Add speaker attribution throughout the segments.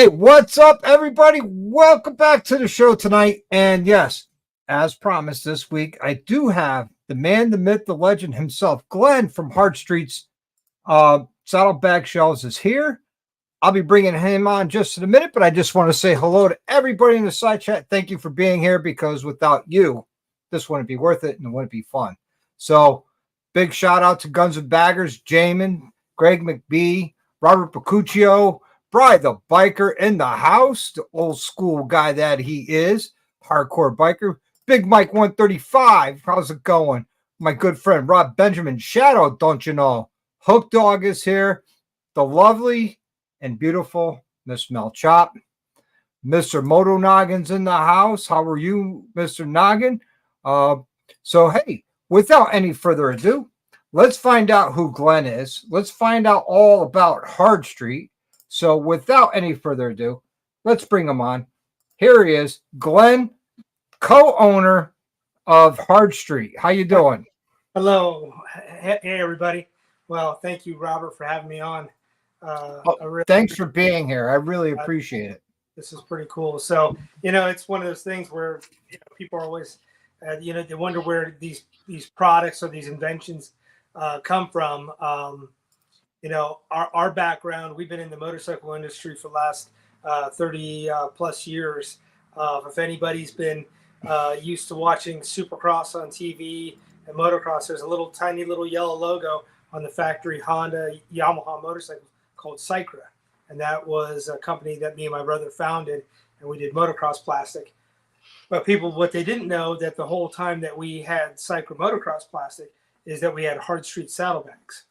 Speaker 1: Hey, what's up, everybody? Welcome back to the show tonight. And yes, as promised this week, I do have the man, the myth, the legend himself, Glen from Hard Streets Saddlebag Shells is here. I'll be bringing him on just in a minute, but I just want to say hello to everybody in the side chat. Thank you for being here, because without you, this wouldn't be worth it and it wouldn't be fun. So big shout out to Guns and Baggers, Jamin, Greg McBee, Robert Pacuccio, Bry the biker in the house, the old school guy that he is, hardcore biker. Big Mike 135, how's it going? My good friend Rob Benjamin Shadow, don't you know? Hook Dog is here. The lovely and beautiful Miss Mel Chop. Mr. Moto Noggin's in the house. How are you, Mr. Noggin? So, hey, without any further ado, let's find out who Glen is. Let's find out all about Hard Street. So, without any further ado, let's bring him on. Here he is, Glen, co-owner of Hard Street. How you doing?
Speaker 2: Hello. Hey, everybody. Well, thank you, Robert, for having me on.
Speaker 1: Thanks for being here. I really appreciate it.
Speaker 2: This is pretty cool. So, it's one of those things where people are always, they wonder where these products or these inventions come from. Our background, we've been in the motorcycle industry for the last 30 plus years. If anybody's been used to watching Supercross on TV and motocross, there's a tiny little yellow logo on the factory Honda Yamaha motorcycle called Cycra. And that was a company that me and my brother founded, and we did motocross plastic. But what they didn't know, that the whole time that we had Cycra motocross plastic, is that we had Hard Street saddlebags.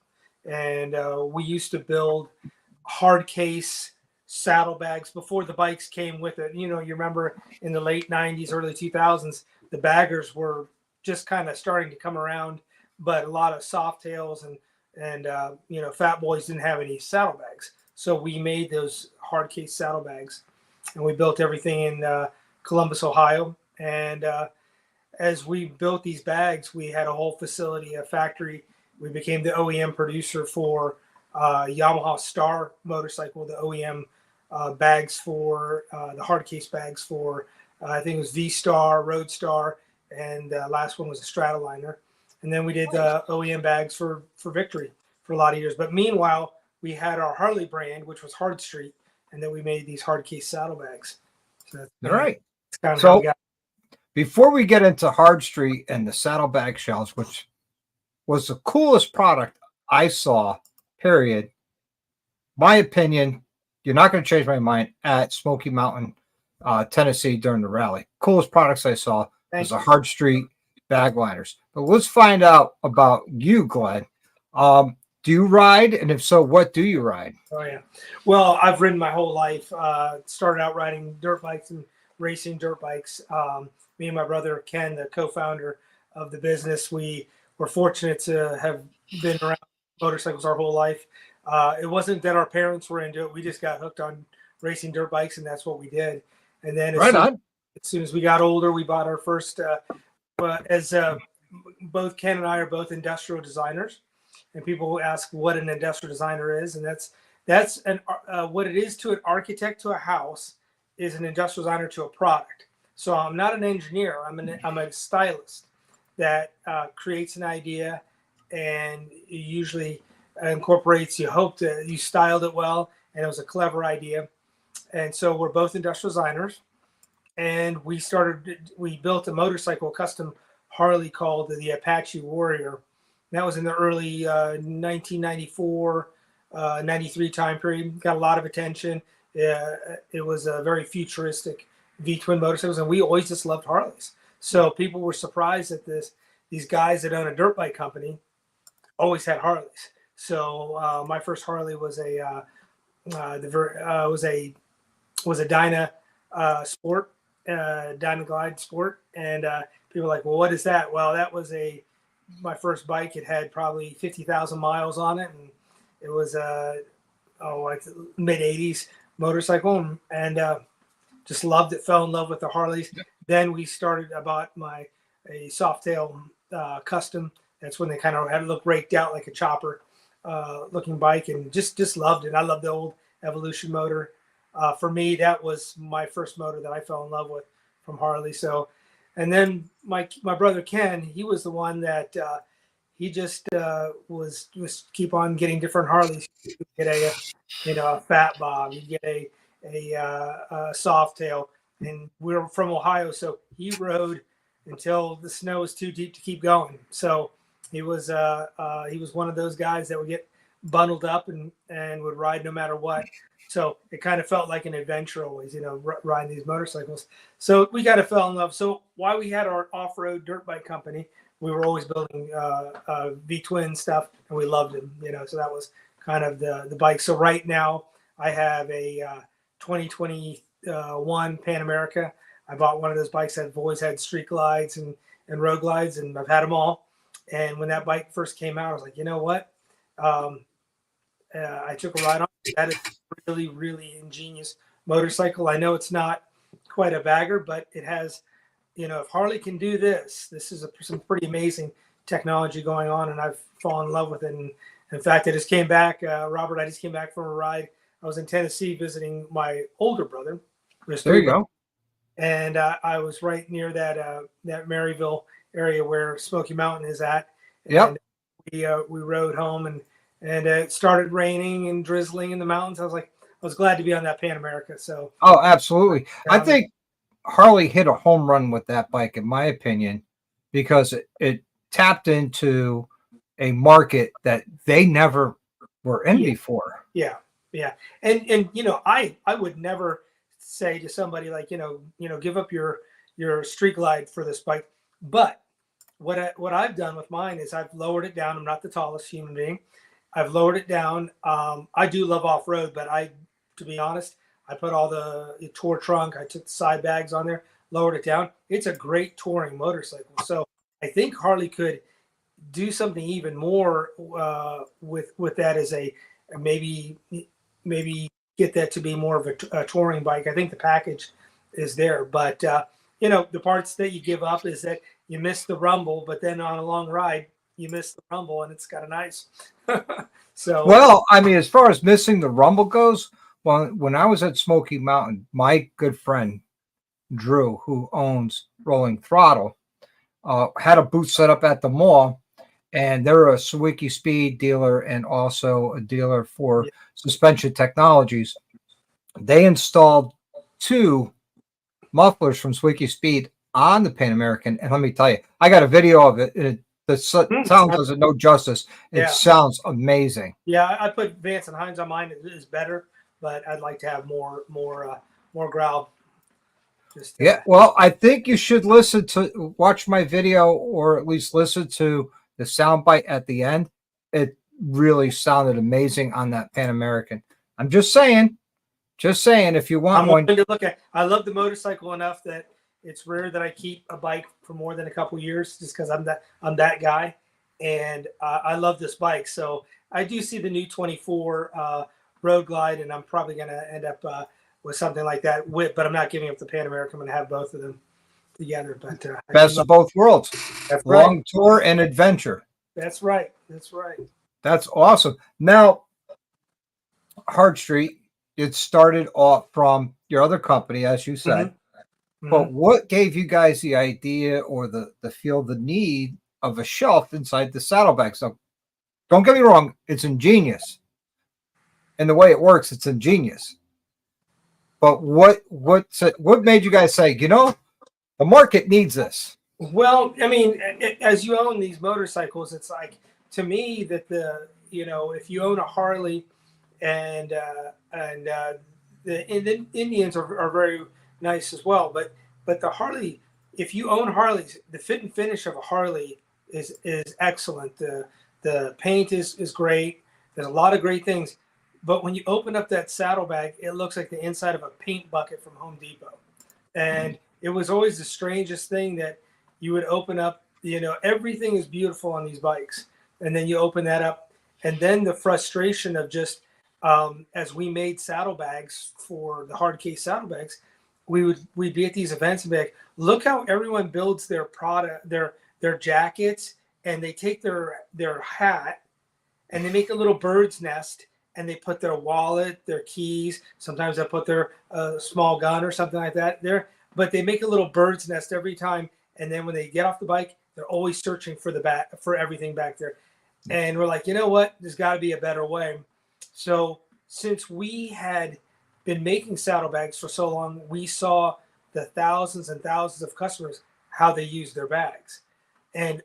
Speaker 2: And we used to build hard case saddlebags before the bikes came with it. You remember in the late 90s, early 2000s, the baggers were just kind of starting to come around, but a lot of soft tails and fat boys didn't have any saddlebags. So we made those hard case saddlebags, and we built everything in Columbus, Ohio. And as we built these bags, we had a whole facility, a factory. We became the OEM producer for Yamaha Star motorcycle, the OEM bags for the hard case bags for, I think it was V-Star, Roadstar, and last one was a Stratoliner. And then we did the OEM bags for Victory for a lot of years. But meanwhile, we had our Harley brand, which was Hard Street, and then we made these hard case saddlebags. So
Speaker 1: all right.
Speaker 2: Kind of so
Speaker 1: before we get into Hard Street and the saddlebag shells, which was the coolest product I saw, period. My opinion, you're not going to change my mind, at Smokey Mountain, Tennessee during the rally. Coolest products I saw was the Hard Street bag liners. But let's find out about you, Glen. Do you ride? And if so, what do you ride?
Speaker 2: Oh, yeah. Well, I've ridden my whole life. Started out riding dirt bikes and racing dirt bikes. Me and my brother, Ken, the co-founder of the business, we were fortunate to have been around motorcycles our whole life. It wasn't that our parents were into it. We just got hooked on racing dirt bikes, and that's what we did. And then as soon as we got older, we bought our first, both Ken and I are both industrial designers. And people ask what an industrial designer is, and that's what it is to an architect to a house is an industrial designer to a product. So I'm not an engineer. I'm a stylist that creates an idea, and usually incorporates. You hope that you styled it well, and it was a clever idea. And so we're both industrial designers, and we built a motorcycle, a custom Harley called the Apache Warrior. That was in the early 1994, 93 time period. Got a lot of attention. It was a very futuristic V-twin motorcycles, and we always just loved Harleys. So people were surprised that these guys that own a dirt bike company always had Harleys. So my first Harley was a Dyna Sport, Dyna Glide Sport, and people were like, well, what is that? Well, that was my first bike. It had probably 50,000 miles on it, and it was like mid 80s motorcycle, and just loved it. Fell in love with the Harleys. Then I bought a Softail custom. That's when they kind of had it look raked out like a chopper looking bike, and just loved it. I loved the old Evolution motor. for me, that was my first motor that I fell in love with from Harley. So, and then my brother Ken, he was the one that he just was keep on getting different Harleys. You get a fat bob, you get a soft tail, and we're from Ohio, so he rode until the snow was too deep to keep going. So he was one of those guys that would get bundled up and would ride no matter what. So it kind of felt like an adventure always, riding these motorcycles. So we kind of fell in love. So while we had our off-road dirt bike company, we were always building V-twin stuff, and we loved them, So that was kind of the bike. So right now I have a 2021 Pan America. I bought one of those bikes that have always had street glides and road glides, and I've had them all. And when that bike first came out, I was like, you know what? I took a ride on it. That is really, really ingenious motorcycle. I know it's not quite a bagger, but it has, if Harley can do this is some pretty amazing technology going on, and I've fallen in love with it. And in fact, I just came back, Robert, I just came back from a ride. I was in Tennessee visiting my older brother.
Speaker 1: There you go.
Speaker 2: And I was right near that Maryville area where Smokey Mountain is at.
Speaker 1: Yep.
Speaker 2: And we rode home, and it started raining and drizzling in the mountains. I was glad to be on that Pan America. So.
Speaker 1: Oh, absolutely. I think Harley hit a home run with that bike, in my opinion, because it tapped into a market that they never were in before.
Speaker 2: Yeah. Yeah. And I would never say to somebody like, give up your street glide for this bike. But what I've done with mine is I've lowered it down. I'm not the tallest human being. I've lowered it down. I do love off-road, but to be honest, I put all the tour trunk. I took the side bags on there, lowered it down. It's a great touring motorcycle. So I think Harley could do something even more with that as a maybe get that to be more of a touring bike. I think the package is there, but the parts that you give up is that you miss the rumble, but then on a long ride you miss the rumble, and it's kind of nice. So
Speaker 1: well, I mean, as far as missing the rumble goes, when I was at Smokey Mountain, my good friend Drew, who owns Rolling Throttle, had a booth set up at the mall, and they're a Sawiki Speed dealer and also a dealer for suspension technologies. They installed 2 mufflers from Sawiki Speed on the Pan American, and let me tell you, I got a video of it. The sound does it no justice. It sounds amazing.
Speaker 2: Yeah, I put Vance and Hines on mine. It is better, but I'd like to have more growl.
Speaker 1: Well, I think you should watch my video, or at least listen to the soundbite at the end. It really sounded amazing on that Pan American. I'm just saying, if you want one
Speaker 2: to look at. I love the motorcycle enough that it's rare that I keep a bike for more than a couple years, just because I'm that guy, and I love this bike. So I do see the new 24 Road Glide, and I'm probably going to end up with something like that. But I'm not giving up the Pan America. I'm going to have both of them together. But
Speaker 1: best of both worlds.
Speaker 2: That's
Speaker 1: long
Speaker 2: right.
Speaker 1: tour and adventure.
Speaker 2: That's right.
Speaker 1: That's awesome. Now, Hard Street, it started off from your other company, as you said.
Speaker 2: Mm-hmm.
Speaker 1: But what gave you guys the idea or the need of a shelf inside the saddlebag? So don't get me wrong, it's ingenious. And the way it works, it's ingenious. But what made you guys say, the market needs this?
Speaker 2: Well, I mean, as you own these motorcycles, it's like, to me, that if you own a Harley, and the Indians are very nice as well, but the Harley, if you own Harleys, the fit and finish of a Harley is excellent. The paint is great. There's a lot of great things, but when you open up that saddlebag, it looks like the inside of a paint bucket from Home Depot. And it was always the strangest thing that you would open up. Everything is beautiful on these bikes, and then you open that up, and then the frustration of just as we made saddlebags for the hard case saddlebags, we'd be at these events and be like, look how everyone builds their product, their jackets, and they take their hat and they make a little bird's nest, and they put their wallet, their keys. Sometimes they put their small gun or something like that there. But they make a little bird's nest every time. And then when they get off the bike, they're always searching for for everything back there. And we're like, you know what? There's got to be a better way. So since we had been making saddlebags for so long, we saw the thousands and thousands of customers how they use their bags, and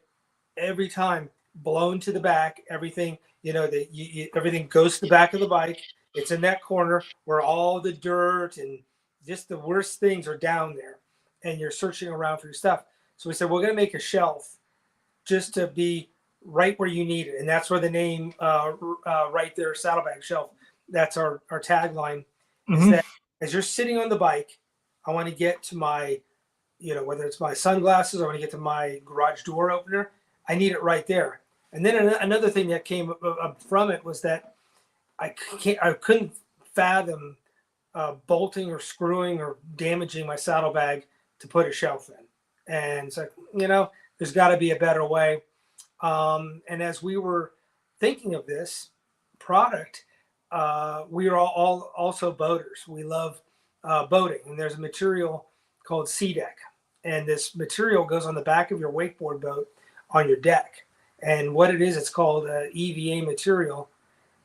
Speaker 2: every time blown to the back, everything everything goes to the back of the bike. It's in that corner where all the dirt and just the worst things are down there, and you're searching around for your stuff. So we said we're going to make a shelf just to be right where you need it, and that's where the name right there, saddlebag shelf. That's our tagline. Is that as you're sitting on the bike, I want to get to my, whether it's my sunglasses or I want to get to my garage door opener, I need it right there. And then another thing that came up from it was that I couldn't fathom bolting or screwing or damaging my saddlebag to put a shelf in. And it's like, there's got to be a better way. And as we were thinking of this product, we are all also boaters. We love boating, and there's a material called Sea Deck, and this material goes on the back of your wakeboard boat on your deck. And what it is, it's called EVA material,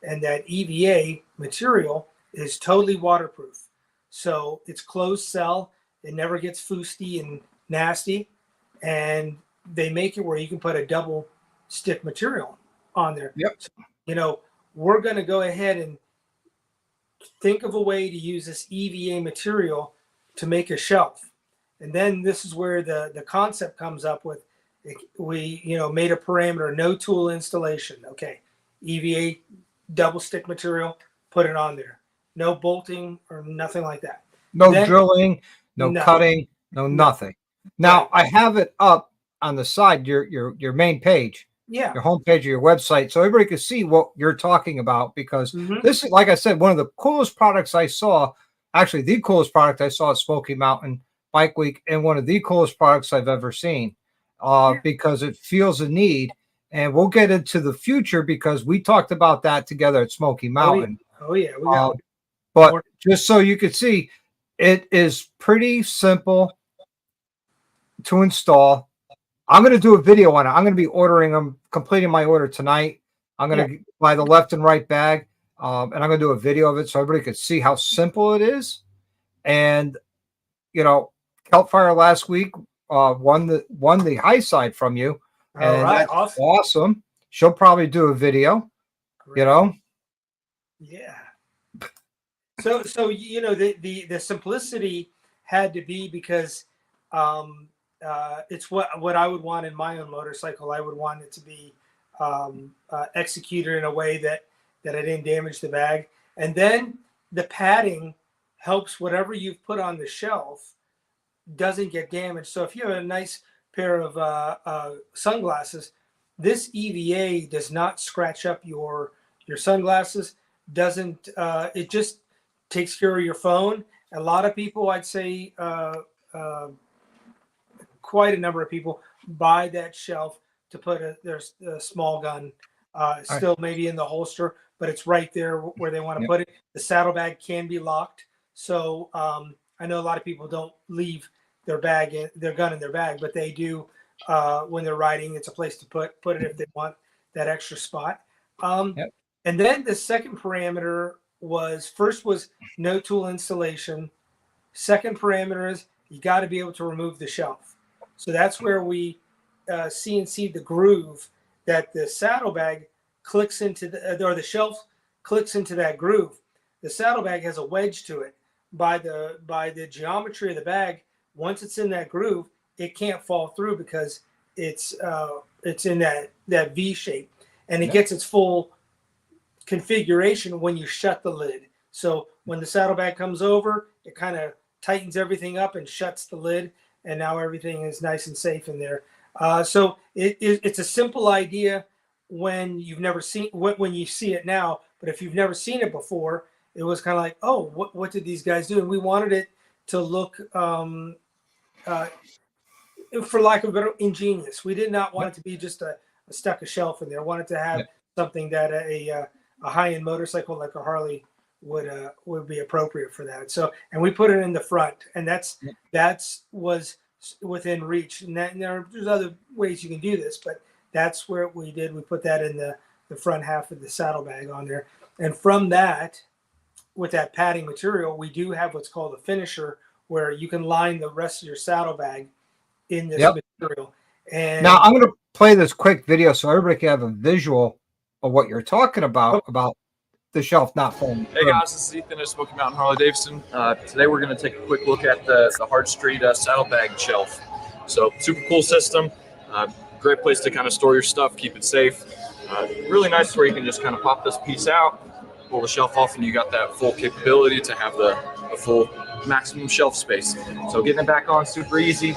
Speaker 2: and that EVA material is totally waterproof. So it's closed cell. It never gets foosty and nasty, and they make it where you can put a double stick material on there.
Speaker 1: Yep.
Speaker 2: So, we're going to go ahead and think of a way to use this EVA material to make a shelf. And then this is where the concept comes up with. We made a parameter, no tool installation. Okay, EVA double stick material, put it on there. No bolting or nothing like that.
Speaker 1: No drilling, no cutting, no nothing. Now I have it up on the side, your main page, your homepage of your website, so everybody can see what you're talking about, because this is, like I said, one of the coolest products I saw. Actually, the coolest product I saw at Smokey Mountain Bike Week, and one of the coolest products I've ever seen, because it feels a need. And we'll get into the future because we talked about that together at Smokey Mountain.
Speaker 2: Oh yeah, we got
Speaker 1: but more. Just so you can see, it is pretty simple to install. I'm going to do a video on it. I'm going to be ordering them, completing my order tonight. I'm going to buy the left and right bag, and I'm going to do a video of it so everybody can see how simple it is. And Kelpfire last week won the high side from you, and that's awesome. She'll probably do a video. Great.
Speaker 2: Yeah. So the simplicity had to be because it's what I would want in my own motorcycle. I would want it to be executed in a way that I didn't damage the bag. And then the padding helps whatever you've put on the shelf doesn't get damaged. So if you have a nice pair of sunglasses, this EVA does not scratch up your sunglasses. Doesn't it just takes care of your phone? A lot of people, I'd say quite a number of people, buy that shelf to put their small gun still maybe in the holster, but it's right there where they want to put it. The saddlebag can be locked. So I know a lot of people don't leave their gun in their bag, but they do when they're riding. It's a place to put it if they want that extra spot. And then the second parameter was no tool installation. Second parameter is you got to be able to remove the shelf. So that's where we CNC the groove that the saddlebag clicks into or the shelf clicks into that groove. The saddlebag has a wedge to it. By the geometry of the bag, once it's in that groove, it can't fall through because it's in that V shape, and it gets its full configuration when you shut the lid. So when the saddlebag comes over, it kind of tightens everything up and shuts the lid, and now everything is nice and safe in there. So it's a simple idea when you've never seen when you see it now, but if you've never seen it before, it was kind of like, oh, what did these guys do? And we wanted it to look, for lack of a better, ingenious. We did not want it to be just a stuck a shelf in there. I wanted to have something that a high-end motorcycle like a Harley would be appropriate for that. So, and we put it in the front, and that's was within reach. And there's other ways you can do this, but that's where we did. We put that in the front half of the saddlebag on there, and from that, with that padding material, we do have what's called a finisher, where you can line the rest of your saddlebag in this material. And
Speaker 1: now I'm going to play this quick video so everybody can have a visual of what you're talking about the shelf not folding.
Speaker 3: Hey guys, this is Ethan at Smokey Mountain Harley Davidson. Today we're going to take a quick look at the Hard Street saddlebag shelf. So super cool system, great place to kind of store your stuff, keep it safe. Really nice where you can just kind of pop this piece out, pull the shelf off, and you got that full capability to have the full maximum shelf space. So getting it back on super easy.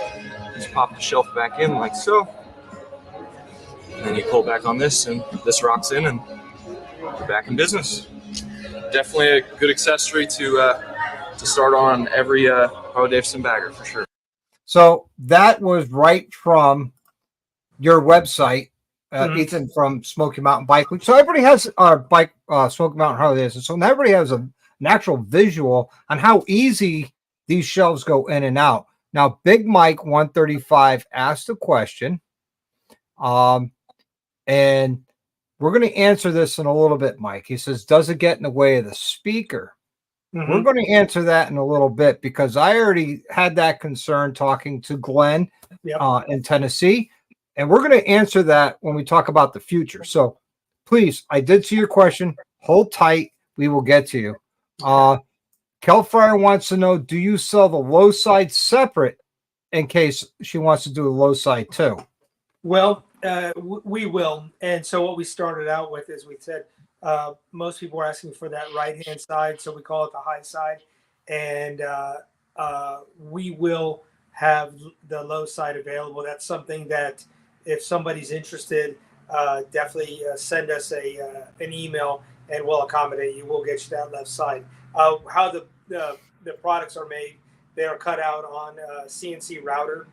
Speaker 3: Just pop the shelf back in like so. And then you pull back on this, and this rocks in, and we're back in business. Definitely a good accessory to start on every Harley Davidson bagger for sure.
Speaker 1: So that was right from your website, Ethan, from Smokey Mountain Bike. So everybody has our bike, Smokey Mountain Harley Davidson. So now everybody has an actual visual on how easy these shelves go in and out. Now, Big Mike 135 asked a question, and we're going to answer this in a little bit, Mike. He says, does it get in the way of the speaker? We're going to answer that in a little bit because I already had that concern talking to Glen in Tennessee, and we're going to answer that when we talk about the future. So please, I did see your question. Hold tight. We will get to you. Kelfire wants to know, do you sell the low side separate in case she wants to do a low side too?
Speaker 2: Well, we will. And so what we started out with is we said most people are asking for that right-hand side, so we call it the high side. And we will have the low side available. That's something that if somebody's interested, definitely send us an email and we'll accommodate you. We'll get you that left side. How the products are made, they are cut out on a CNC router,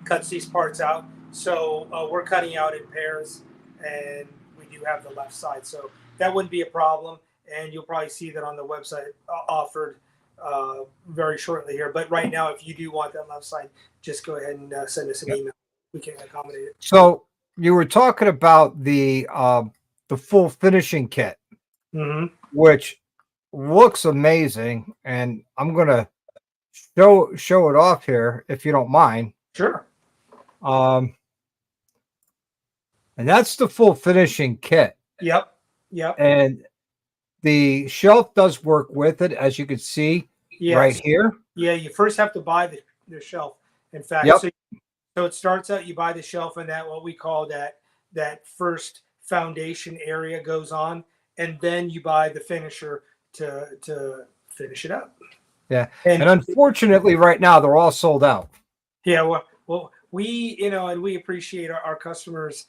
Speaker 2: cuts these parts out. So we're cutting out in pairs, and we do have the left side. So that wouldn't be a problem, and you'll probably see that on the website offered very shortly here. But right now, if you do want that left side, just go ahead and send us an email. We can accommodate it.
Speaker 1: So you were talking about the full finishing kit, which looks amazing, and I'm going to show it off here if you don't mind.
Speaker 2: Sure.
Speaker 1: And that's the full finishing kit.
Speaker 2: Yep.
Speaker 1: And the shelf does work with it, as you can see right here.
Speaker 2: Yeah, you first have to buy the shelf. In fact, so it starts out, you buy the shelf, and that what we call that first foundation area goes on, and then you buy the finisher to finish it up.
Speaker 1: Yeah, and unfortunately, right now they're all sold out.
Speaker 2: Yeah, well, we and we appreciate our customers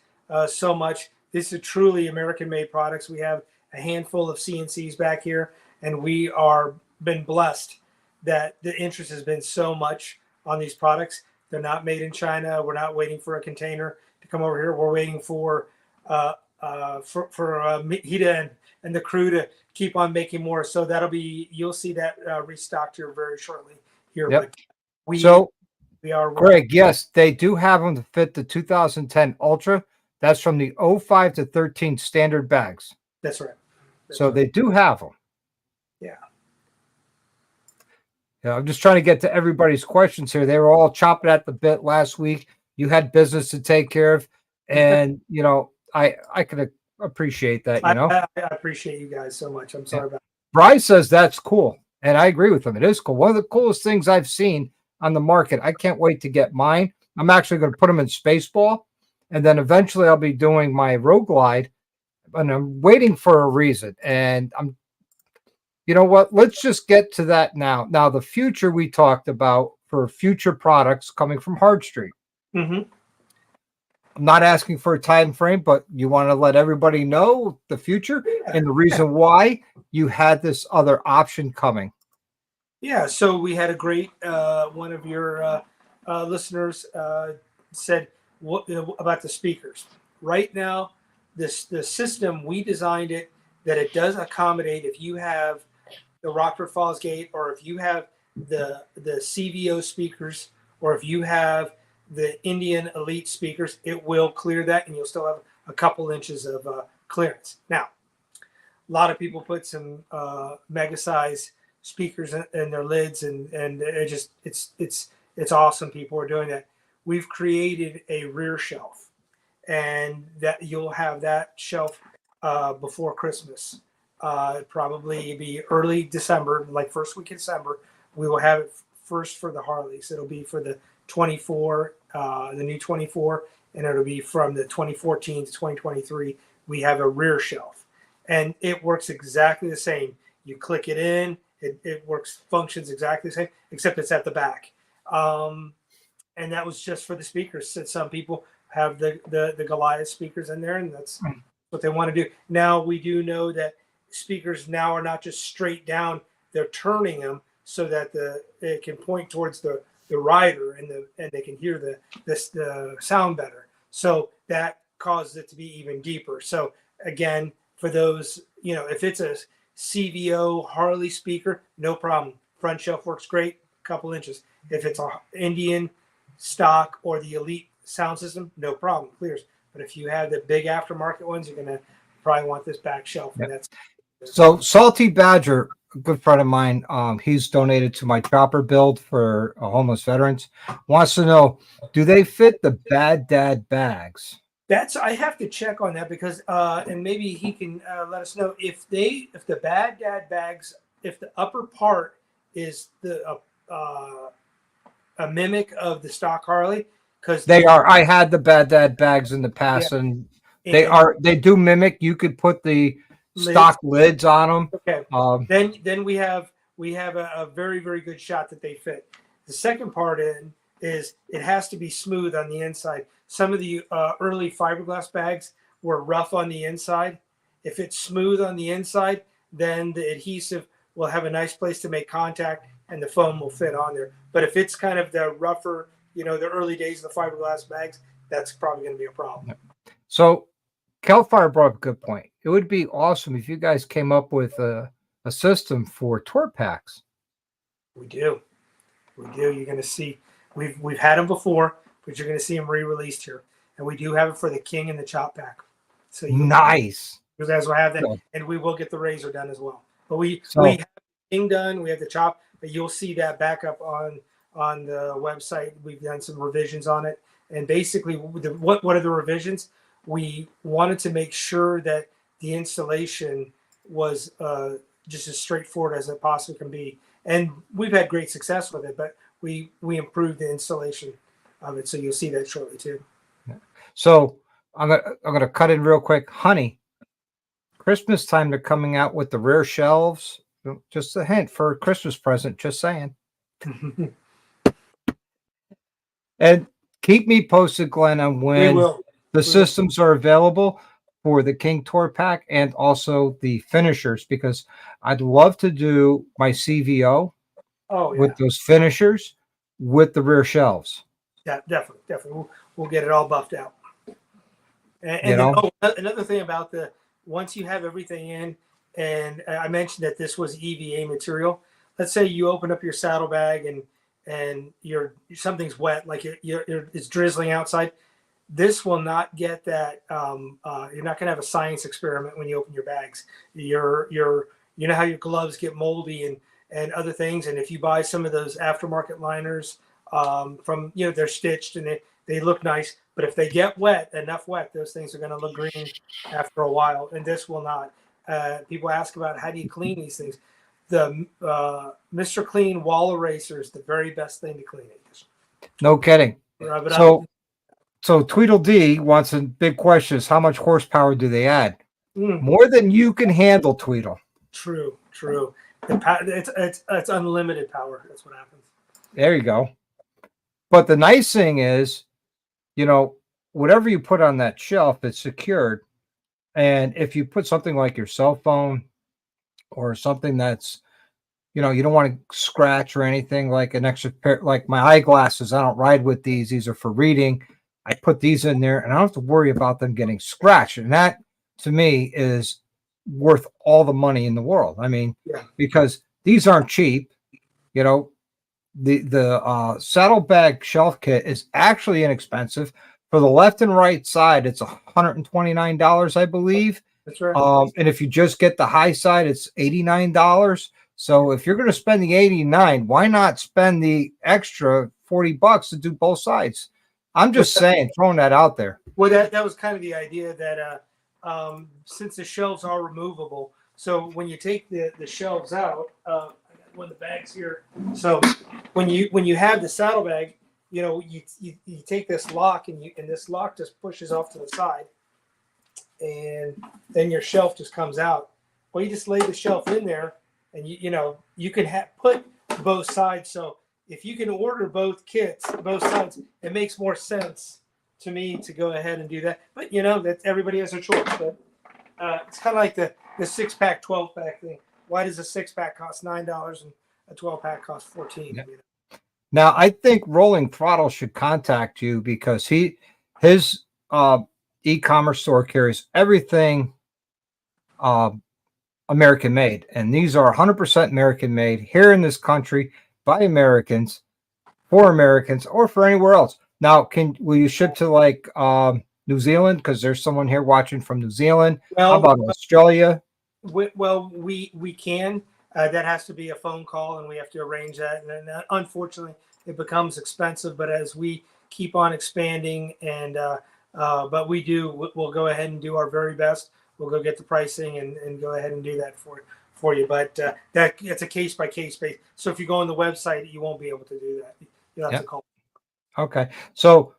Speaker 2: so much. This is truly American-made products. We have a handful of CNCs back here, and we are been blessed that the interest has been so much on these products. They're not made in China. We're not waiting for a container to come over here. We're waiting for Hida and the crew to keep on making more. So you'll see that restocked here very shortly here.
Speaker 1: Yep.
Speaker 2: But we are
Speaker 1: Greg. Yes, they do have them to fit the 2010 Ultra. That's from the 05 to 13 standard bags.
Speaker 2: That's right.
Speaker 1: They do have them.
Speaker 2: Yeah.
Speaker 1: Yeah, I'm just trying to get to everybody's questions here. They were all chopping at the bit last week. You had business to take care of, and I can appreciate that.
Speaker 2: I appreciate you guys so much. I'm sorry about that.
Speaker 1: Bryce says that's cool, and I agree with him. It is cool. One of the coolest things I've seen on the market. I can't wait to get mine. I'm actually going to put them in Spaceball, and then eventually I'll be doing my Road Glide, and I'm waiting for a reason. And you know what? Let's just get to that now. Now, the future we talked about for future products coming from Hard Street. I'm not asking for a time frame, but you want to let everybody know the future and the reason why you had this other option coming.
Speaker 2: Yeah, so we had a great one of your listeners said about the speakers. Right now, the system, we designed it that it does accommodate if you have the Rockford Falls gate, or if you have the CVO speakers, or if you have the Indian Elite speakers, it will clear that, and you'll still have a couple inches of clearance. Now, a lot of people put some mega size speakers in their lids, and it's awesome. People are doing that. We've created a rear shelf, and that you'll have that shelf before Christmas. Probably be early December, like first week of December. We will have it first for the Harleys. It'll be for the 24, the new 24, and it'll be from the 2014 to 2023. We have a rear shelf, and it works exactly the same. You click it in, it works, functions exactly the same, except it's at the back. And that was just for the speakers. So some people have the Goliath speakers in there, and that's what they want to do. Now, we do know that speakers now are not just straight down; they're turning them so that it can point towards the rider, and they can hear the sound better. So that causes it to be even deeper. So again, for those, if it's a CVO Harley speaker, no problem. Front shelf works great, couple inches. If it's a Indian stock or the Elite sound system, no problem, clears. But if you have the big aftermarket ones, you're gonna probably want this back shelf.
Speaker 1: Yep.
Speaker 2: And that's
Speaker 1: So Salty Badger, a good friend of mine, he's donated to my chopper build for homeless veterans, wants to know, do they fit the Bad Dad bags?
Speaker 2: I have to check on that, because and maybe he can let us know if the Bad Dad bags, if the upper part is a mimic of the stock Harley, because
Speaker 1: They are. I had the Bad Dad bags in the past,
Speaker 2: Yeah.
Speaker 1: and they do mimic. You could put the stock lids on them.
Speaker 2: Okay. Then we have a very, very good shot that they fit. The second part is it has to be smooth on the inside. Some of the early fiberglass bags were rough on the inside. If it's smooth on the inside, then the adhesive will have a nice place to make contact, and the foam will fit on there. But if it's kind of the rougher, the early days of the fiberglass bags, that's probably going to be a problem.
Speaker 1: So Kelfire brought up a good point. It would be awesome if you guys came up with a system for tour packs.
Speaker 2: We do. You're going to see. We've had them before, but you're going to see them re-released here, and we do have it for the King and the Chop pack. So
Speaker 1: Nice.
Speaker 2: You guys will have that,
Speaker 1: Cool.
Speaker 2: and we will get the Razor done as well. But we have the King done. We have the Chop, but you'll see that back up on the website. We've done some revisions on it, and basically, what are the revisions? We wanted to make sure that the installation was just as straightforward as it possibly can be, and we've had great success with it. But we improved the installation of it, so you'll see that shortly too.
Speaker 1: So I'm gonna cut in real quick, honey. Christmas time, they're coming out with the rear shelves. Just a hint for a Christmas present. Just saying. And keep me posted, Glenn, on when the systems are available for the King Tour Pack and also the finishers, because I'd love to do my CVO with those finishers with the rear shelves.
Speaker 2: Yeah, definitely. We'll get it all buffed out. And another thing about once you have everything in, and I mentioned that this was EVA material. Let's say you open up your saddlebag and something's wet, like it's drizzling outside. This will not get that. You're not going to have a science experiment when you open your bags. You know how your gloves get moldy and other things. And if you buy some of those aftermarket liners from, they're stitched and they look nice, but if they get enough wet, those things are going to look green after a while. And this will not. People ask about how do you clean these things. The Mr. Clean wall eraser is the very best thing to clean it.
Speaker 1: No kidding.
Speaker 2: Rub it up.
Speaker 1: So Tweedledee wants a big question is how much horsepower do they add? More than you can handle, Tweedle.
Speaker 2: True. It's unlimited power. That's what happens.
Speaker 1: There you go. But the nice thing is, whatever you put on that shelf, it's secured. And if you put something like your cell phone or something that's, you don't want to scratch or anything, like an extra pair, like my eyeglasses, I don't ride with these. These are for reading. I put these in there and I don't have to worry about them getting scratched. And that to me is worth all the money in the world. I mean,
Speaker 2: Yeah.
Speaker 1: because these aren't cheap. You know, the saddlebag shelf kit is actually inexpensive. For the left and right side, it's $129, I believe.
Speaker 2: That's right.
Speaker 1: And if you just get the high side, it's $89. So if you're going to spend the 89, why not spend the extra $40 to do both sides? I'm just saying, throwing that out there.
Speaker 2: Well, that was kind of the idea that since the shelves are removable, so when you take the shelves out, I got one of the bags here. So when you have the saddlebag, you know, you take this lock and this lock just pushes off to the side, and then your shelf just comes out. Well, you just lay the shelf in there, and you can put both sides. So if you can order both kits, both sides, it makes more sense to me to go ahead and do that. But that everybody has their choice. But it's kind of like the 6-pack, 12-pack thing. Why does a 6-pack cost $9 and a 12-pack cost $14?
Speaker 1: Yeah. Now I think Rolling Throttle should contact you because his e-commerce store carries everything American made, and these are 100% American made here in this country by Americans for Americans or for anywhere else. Now, will you ship to like New Zealand? Because there's someone here watching from New Zealand.
Speaker 2: Well,
Speaker 1: how about Australia?
Speaker 2: We can. That has to be a phone call, and we have to arrange that. And then, unfortunately, it becomes expensive. But as we keep on expanding, and but we'll go ahead and do our very best. We'll go get the pricing and go ahead and do that for you. But it's a case by case basis. So if you go on the website, you won't be able to do that. You'll have to call.
Speaker 1: Okay. So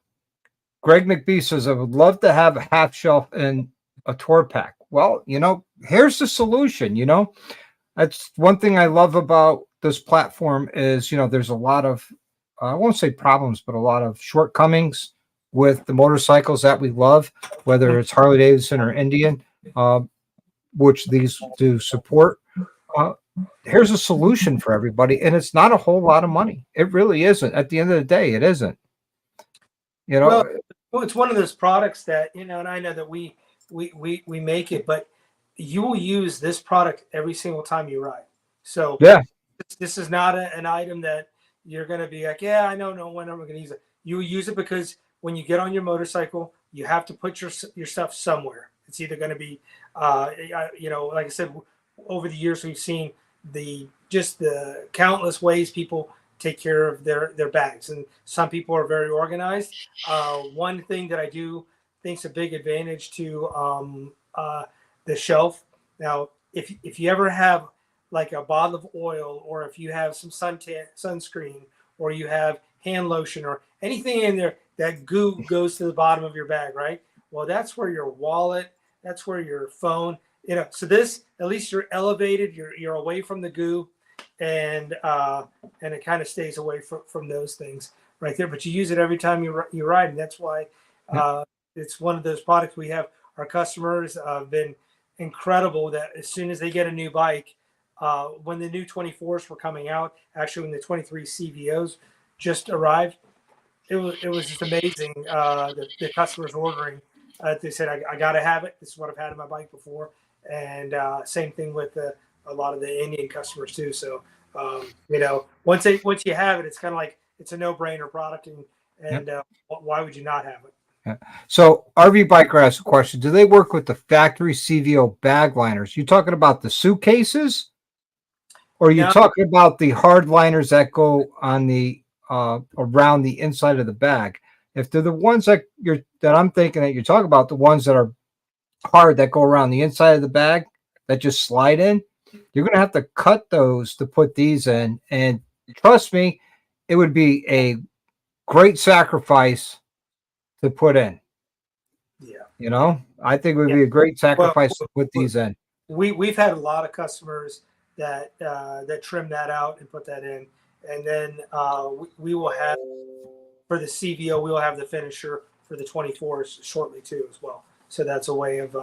Speaker 1: Greg McBee says, I would love to have a half shelf and a tour pack. Well, here's the solution. That's one thing I love about this platform is, there's a lot of, I won't say problems, but a lot of shortcomings with the motorcycles that we love, whether it's Harley Davidson or Indian, which these do support. Here's a solution for everybody, and it's not a whole lot of money. It really isn't. At the end of the day, it isn't.
Speaker 2: Well, it's one of those products that and I know that we make it, but you will use this product every single time you ride. So
Speaker 1: yeah,
Speaker 2: this is not an item that you're going to be like, yeah, I don't know when I'm going to use it. You will use it because when you get on your motorcycle, you have to put your stuff somewhere. It's either going to be, like I said, over the years we've seen the countless ways people take care of their bags, and some people are very organized. One thing that I do think is a big advantage to the shelf. Now, if you ever have like a bottle of oil, or if you have some sunscreen, or you have hand lotion, or anything in there, that goo goes to the bottom of your bag, right? Well, that's where your wallet, that's where your phone, so this, at least you're elevated, you're away from the goo, and it kind of stays away from those things right there. But you use it every time you ride, and that's why it's one of those products we have. Our customers have been incredible that as soon as they get a new bike, when the new 24s were coming out, actually when the 23 CVOs just arrived, it was just amazing. The customers ordering, they said, I got to have it. This is what I've had in my bike before. And same thing with a lot of the Indian customers too. So, once you have it, it's kind of like it's a no-brainer product, and why would you not have it?
Speaker 1: Yeah. So RV Biker asked a question: do they work with the factory CVO bag liners? You talking about the suitcases, or are you talking about the hard liners that go on the around the inside of the bag? If they're the ones that I'm thinking that you're talking about, the ones that are hard that go around the inside of the bag that just slide in, you're going to have to cut those to put these in. And trust me, it would be a great sacrifice to put in. Yeah. I think it would be a great sacrifice to put these in.
Speaker 2: We've had a lot of customers that trim that out and put that in. And then we will have, for the CVO, we will have the finisher for the 24s shortly too as well. So that's a way of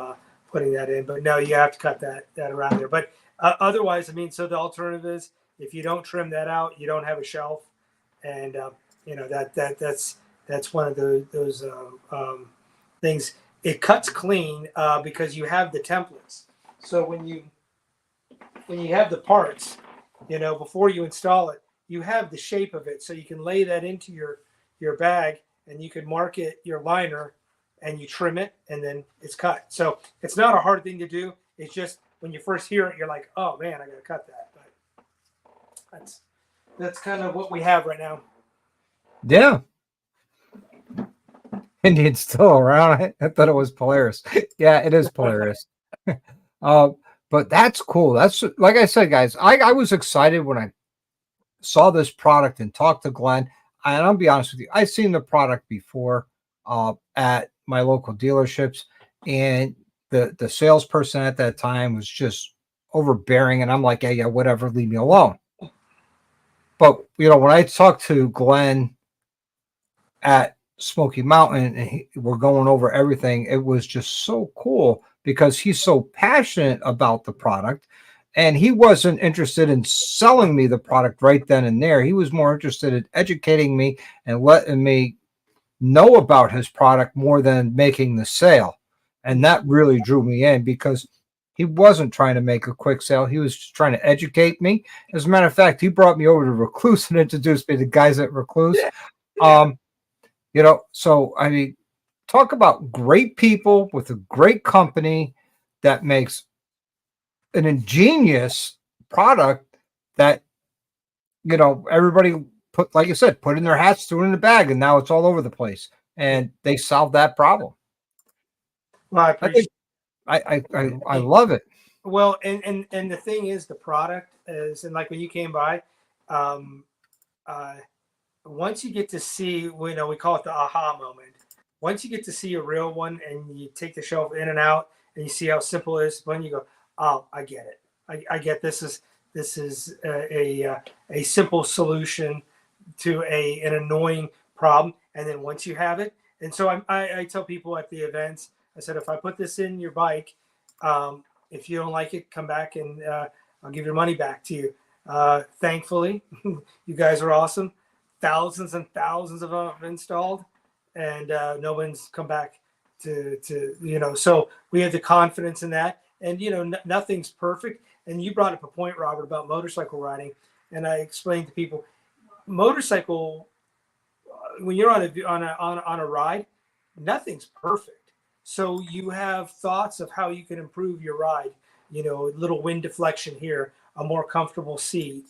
Speaker 2: putting that in. But no, you have to cut that around there. But otherwise, so the alternative is, if you don't trim that out, you don't have a shelf. And that's one of those things. it cuts clean because you have the templates. So when you have the parts, before you install it, you have the shape of it, so you can lay that into your bag, and you can mark it your liner, and you trim it, and then it's cut. So it's not a hard thing to do. It's just when you first hear it, you're like, oh man, I gotta cut that. But that's kind of what we have right now.
Speaker 1: Yeah. Indian's still around. I thought it was Polaris. Yeah, it is Polaris. But that's cool. That's like I said, guys. I was excited when I saw this product and talked to Glen. And I'll be honest with you, I've seen the product before at my local dealerships, and the salesperson at that time was just overbearing, and I'm like, yeah, whatever, leave me alone. But when I talked to Glen at Smokey Mountain and we're going over everything, it was just so cool because he's so passionate about the product, and he wasn't interested in selling me the product right then and there. He was more interested in educating me and letting me know about his product more than making the sale. And that really drew me in because he wasn't trying to make a quick sale. He was just trying to educate me. As a matter of fact, he brought me over to Recluse and introduced me to guys at Recluse. So I mean, talk about great people with a great company that makes an ingenious product that everybody put, like you said, put in their hats, threw it in the bag, and now it's all over the place. And they solved that problem.
Speaker 2: Well, I appreciate.
Speaker 1: I love it.
Speaker 2: Well, and the thing is, the product is, and like when you came by, once you get to see, we call it the aha moment. Once you get to see a real one, and you take the shelf in and out, and you see how simple it is, when you go, oh, I get it. I get this is a simple solution to an annoying problem. And then once you have it, and so I tell people at the events, I said, if I put this in your bike, if you don't like it, come back and I'll give your money back to you. Thankfully, you guys are awesome. Thousands and thousands of them installed, and no one's come back to so we have the confidence in that. And nothing's perfect. And you brought up a point, Robert, about motorcycle riding, and I explained to people, motorcycle, when you're on a ride, nothing's perfect. So you have thoughts of how you can improve your ride. A little wind deflection here, a more comfortable seat.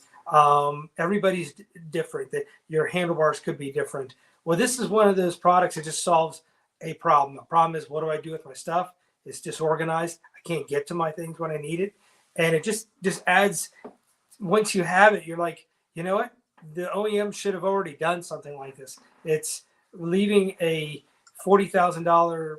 Speaker 2: Everybody's different. Your handlebars could be different. Well, this is one of those products that just solves a problem. The problem is, what do I do with my stuff? It's disorganized. I can't get to my things when I need it. And it just adds, once you have it, you're like, you know what? The OEM should have already done something like this. It's leaving a $40,000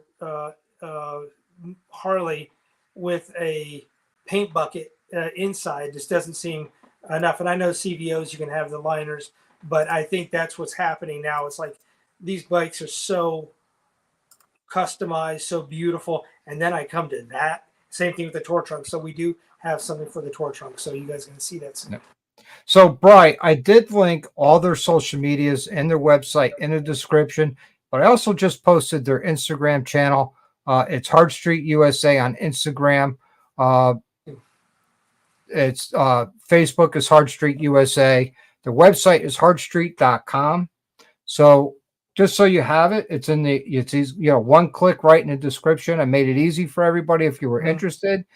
Speaker 2: Harley with a paint bucket inside just doesn't seem enough. And I know CVOs, you can have the liners, but I think that's what's happening now. It's like these bikes are so customized, so beautiful. And then I come to that. Same thing with the tour trunk. So we do have something for the tour trunk. So you guys are going to see that soon.
Speaker 1: So, Bri, I did link all their social medias and their website in the description, but I also just posted their Instagram channel. It's Hard Street USA on Instagram. It's Facebook is Hard Street USA. The website is hardstreet.com. So just so you have it, it's one click right in the description. I made it easy for everybody if you were interested.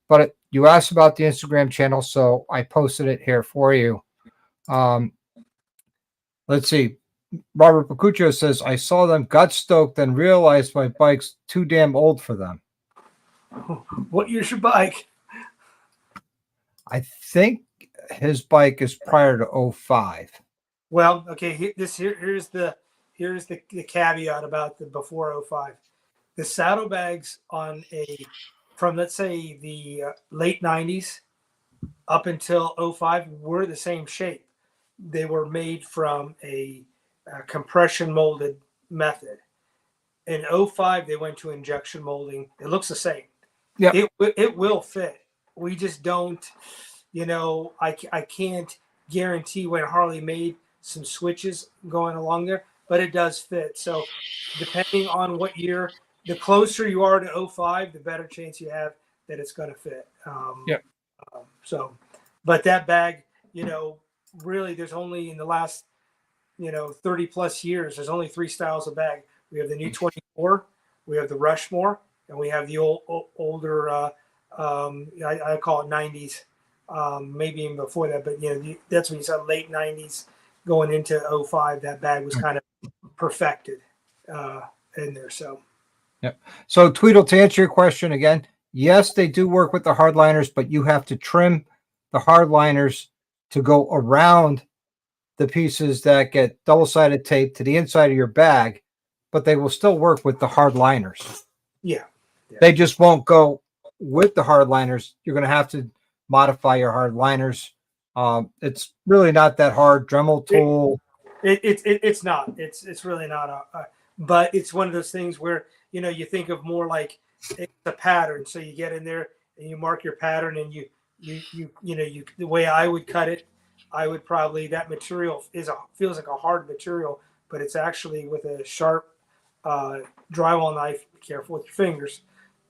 Speaker 1: But you asked about the Instagram channel, so I posted it here for you. Let's see. Robert Pacuccio says, I saw them, got stoked, and realized my bike's too damn old for them.
Speaker 2: What year's your bike?
Speaker 1: I think his bike is prior to 05.
Speaker 2: Well, okay, here's the caveat about the before 05. The saddlebags from let's say the late 90s up until 05 were the same shape. They were made from a compression molded method. In 05, they went to injection molding. It looks the same.
Speaker 1: Yeah,
Speaker 2: it will fit. We just don't, I can't guarantee when Harley made some switches going along there, but it does fit. So depending on what year the closer you are to 05, the better chance you have that it's going to fit.
Speaker 1: Yep.
Speaker 2: So, but that bag, really, there's only in the last, 30 plus years, there's only three styles of bag. We have the new 24, we have the Rushmore, and we have the older, I call it 90s, maybe even before that. But, that's when you saw late 90s going into 05, that bag was kind of perfected in there. So,
Speaker 1: yep. So Tweedle, to answer your question again, yes, they do work with the hardliners, but you have to trim the hardliners to go around the pieces that get double-sided tape to the inside of your bag, but they will still work with the hardliners.
Speaker 2: yeah.
Speaker 1: They just won't go with the hardliners. You're going to have to modify your hardliners. It's really not that hard. Dremel tool.
Speaker 2: It's not. It's really not. But it's one of those things where you think of more like it's a pattern. So you get in there and you mark your pattern, and you the way I would cut it, I would probably, that material feels like a hard material, but it's actually with a sharp drywall knife. Be careful with your fingers.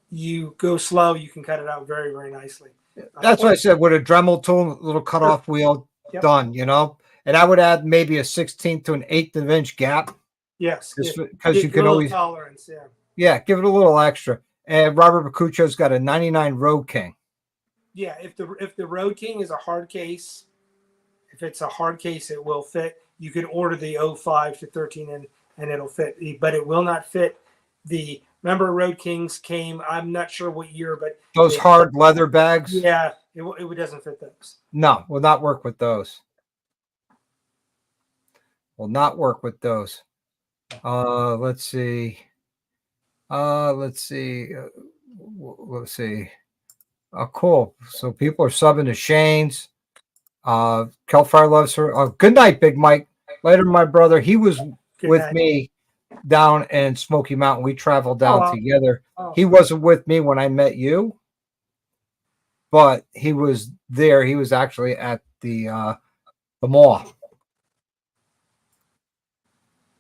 Speaker 2: You go slow, you can cut it out very, very nicely.
Speaker 1: That's what I said, with a Dremel tool, little cutoff wheel,
Speaker 2: Yep.
Speaker 1: done, And I would add maybe a 16th to an 1/8 of an inch gap.
Speaker 2: Yes,
Speaker 1: Because you can always
Speaker 2: tolerance.
Speaker 1: Yeah, give it a little extra. And Robert Bacucci's got a 99 Road King.
Speaker 2: Yeah, if the Road King is a hard case, if it's a hard case, it will fit. You could order the 05 to 13 and it'll fit, but it will not fit the. Remember, Road Kings came. I'm not sure what year, but
Speaker 1: Those hard leather bags.
Speaker 2: Yeah, it doesn't fit those.
Speaker 1: No, will not work with those. Will not work with those. Let's see. Let's see. Cool. So people are subbing to Shane's. Kelfire loves her. Good night, Big Mike. Later, my brother. He was with me down in Smokey Mountain. We traveled down together. He wasn't with me when I met you, but he was there. He was actually at the mall.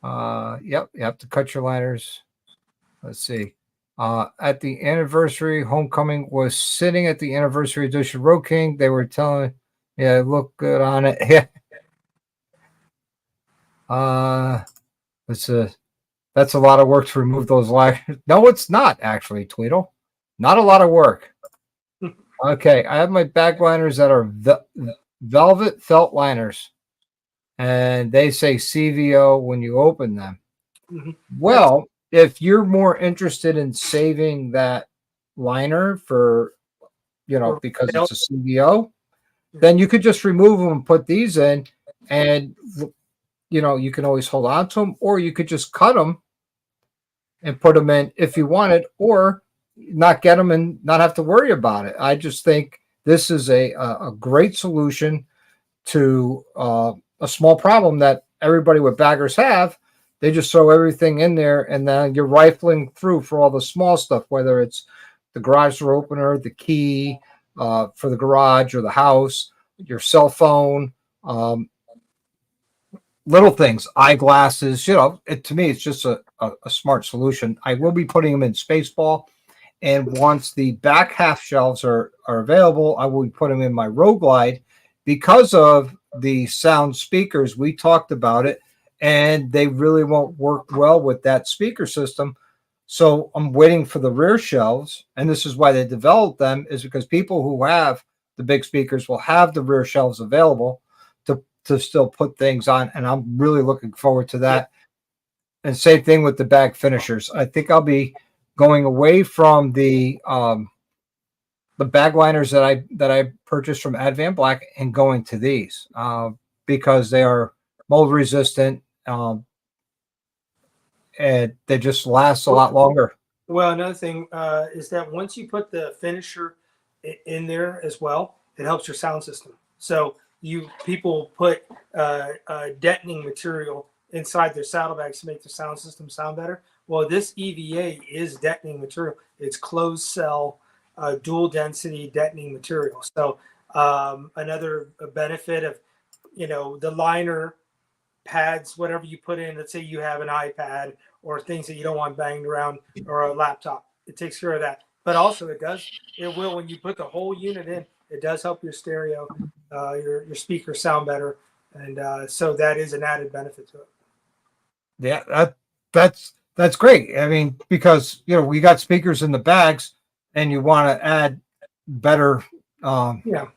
Speaker 1: Yep, you have to cut your liners. Let's see. At the anniversary, Homecoming was sitting at the anniversary edition Road King. They were telling, yeah, it looked good on it. Yeah. That's a lot of work to remove those liners. No, it's not actually, Tweedle. Not a lot of work. Okay, I have my bag liners that are velvet felt liners, and they say CVO when you open them. Mm-hmm. Well, if you're more interested in saving that liner for, because it's a CVO, then you could just remove them and put these in, and you can always hold on to them, or you could just cut them and put them in if you wanted, or not get them and not have to worry about it. I just think this is a great solution to a small problem that everybody with baggers have. They just throw everything in there, and then you're rifling through for all the small stuff, whether it's the garage door opener, the key for the garage or the house, your cell phone, little things, eyeglasses. To me, it's just a smart solution. I will be putting them in Spaceball, and once the back half shelves are available, I will be putting them in my Road Glide because of the sound speakers. We talked about it, and they really won't work well with that speaker system. So I'm waiting for the rear shelves, and this is why they developed them, is because people who have the big speakers will have the rear shelves available to still put things on, and I'm really looking forward to that. And same thing with the bag finishers. I think I'll be going away from the bag liners that I purchased from Advan Black and going to these because they are mold resistant and they just last a lot longer.
Speaker 2: Well, another thing is that once you put the finisher in there as well, it helps your sound system. So people put deadening material inside their saddlebags to make the sound system sound better. Well, this EVA is deadening material. It's closed cell, dual density deadening material. So another benefit of, the liner pads, whatever you put in. Let's say you have an iPad or things that you don't want banged around, or a laptop. It takes care of that. But also it will, when you put the whole unit in, it does help your stereo, your speakers sound better. And so that is an added benefit to it.
Speaker 1: Yeah, that's great. I mean, because we got speakers in the bags, and you want to add better.
Speaker 2: Yeah,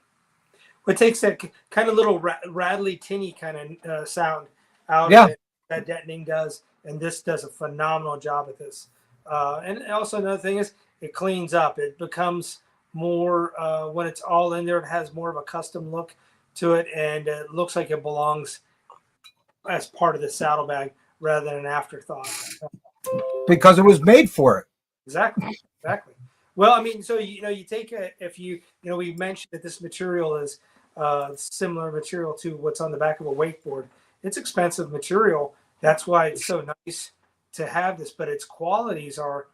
Speaker 2: it takes that kind of little rattly, tinny kind of sound out
Speaker 1: Yeah.
Speaker 2: of it that deadening does, and this does a phenomenal job at this. And also another thing is it cleans up. It becomes more when it's all in there. It has more of a custom look to it, and it looks like it belongs as part of the saddlebag rather than an afterthought.
Speaker 1: Because it was made for it.
Speaker 2: Exactly. Well, I mean, so you take if we mentioned that this material is similar material to what's on the back of a wakeboard. It's expensive material. That's why it's so nice to have this. But its qualities are,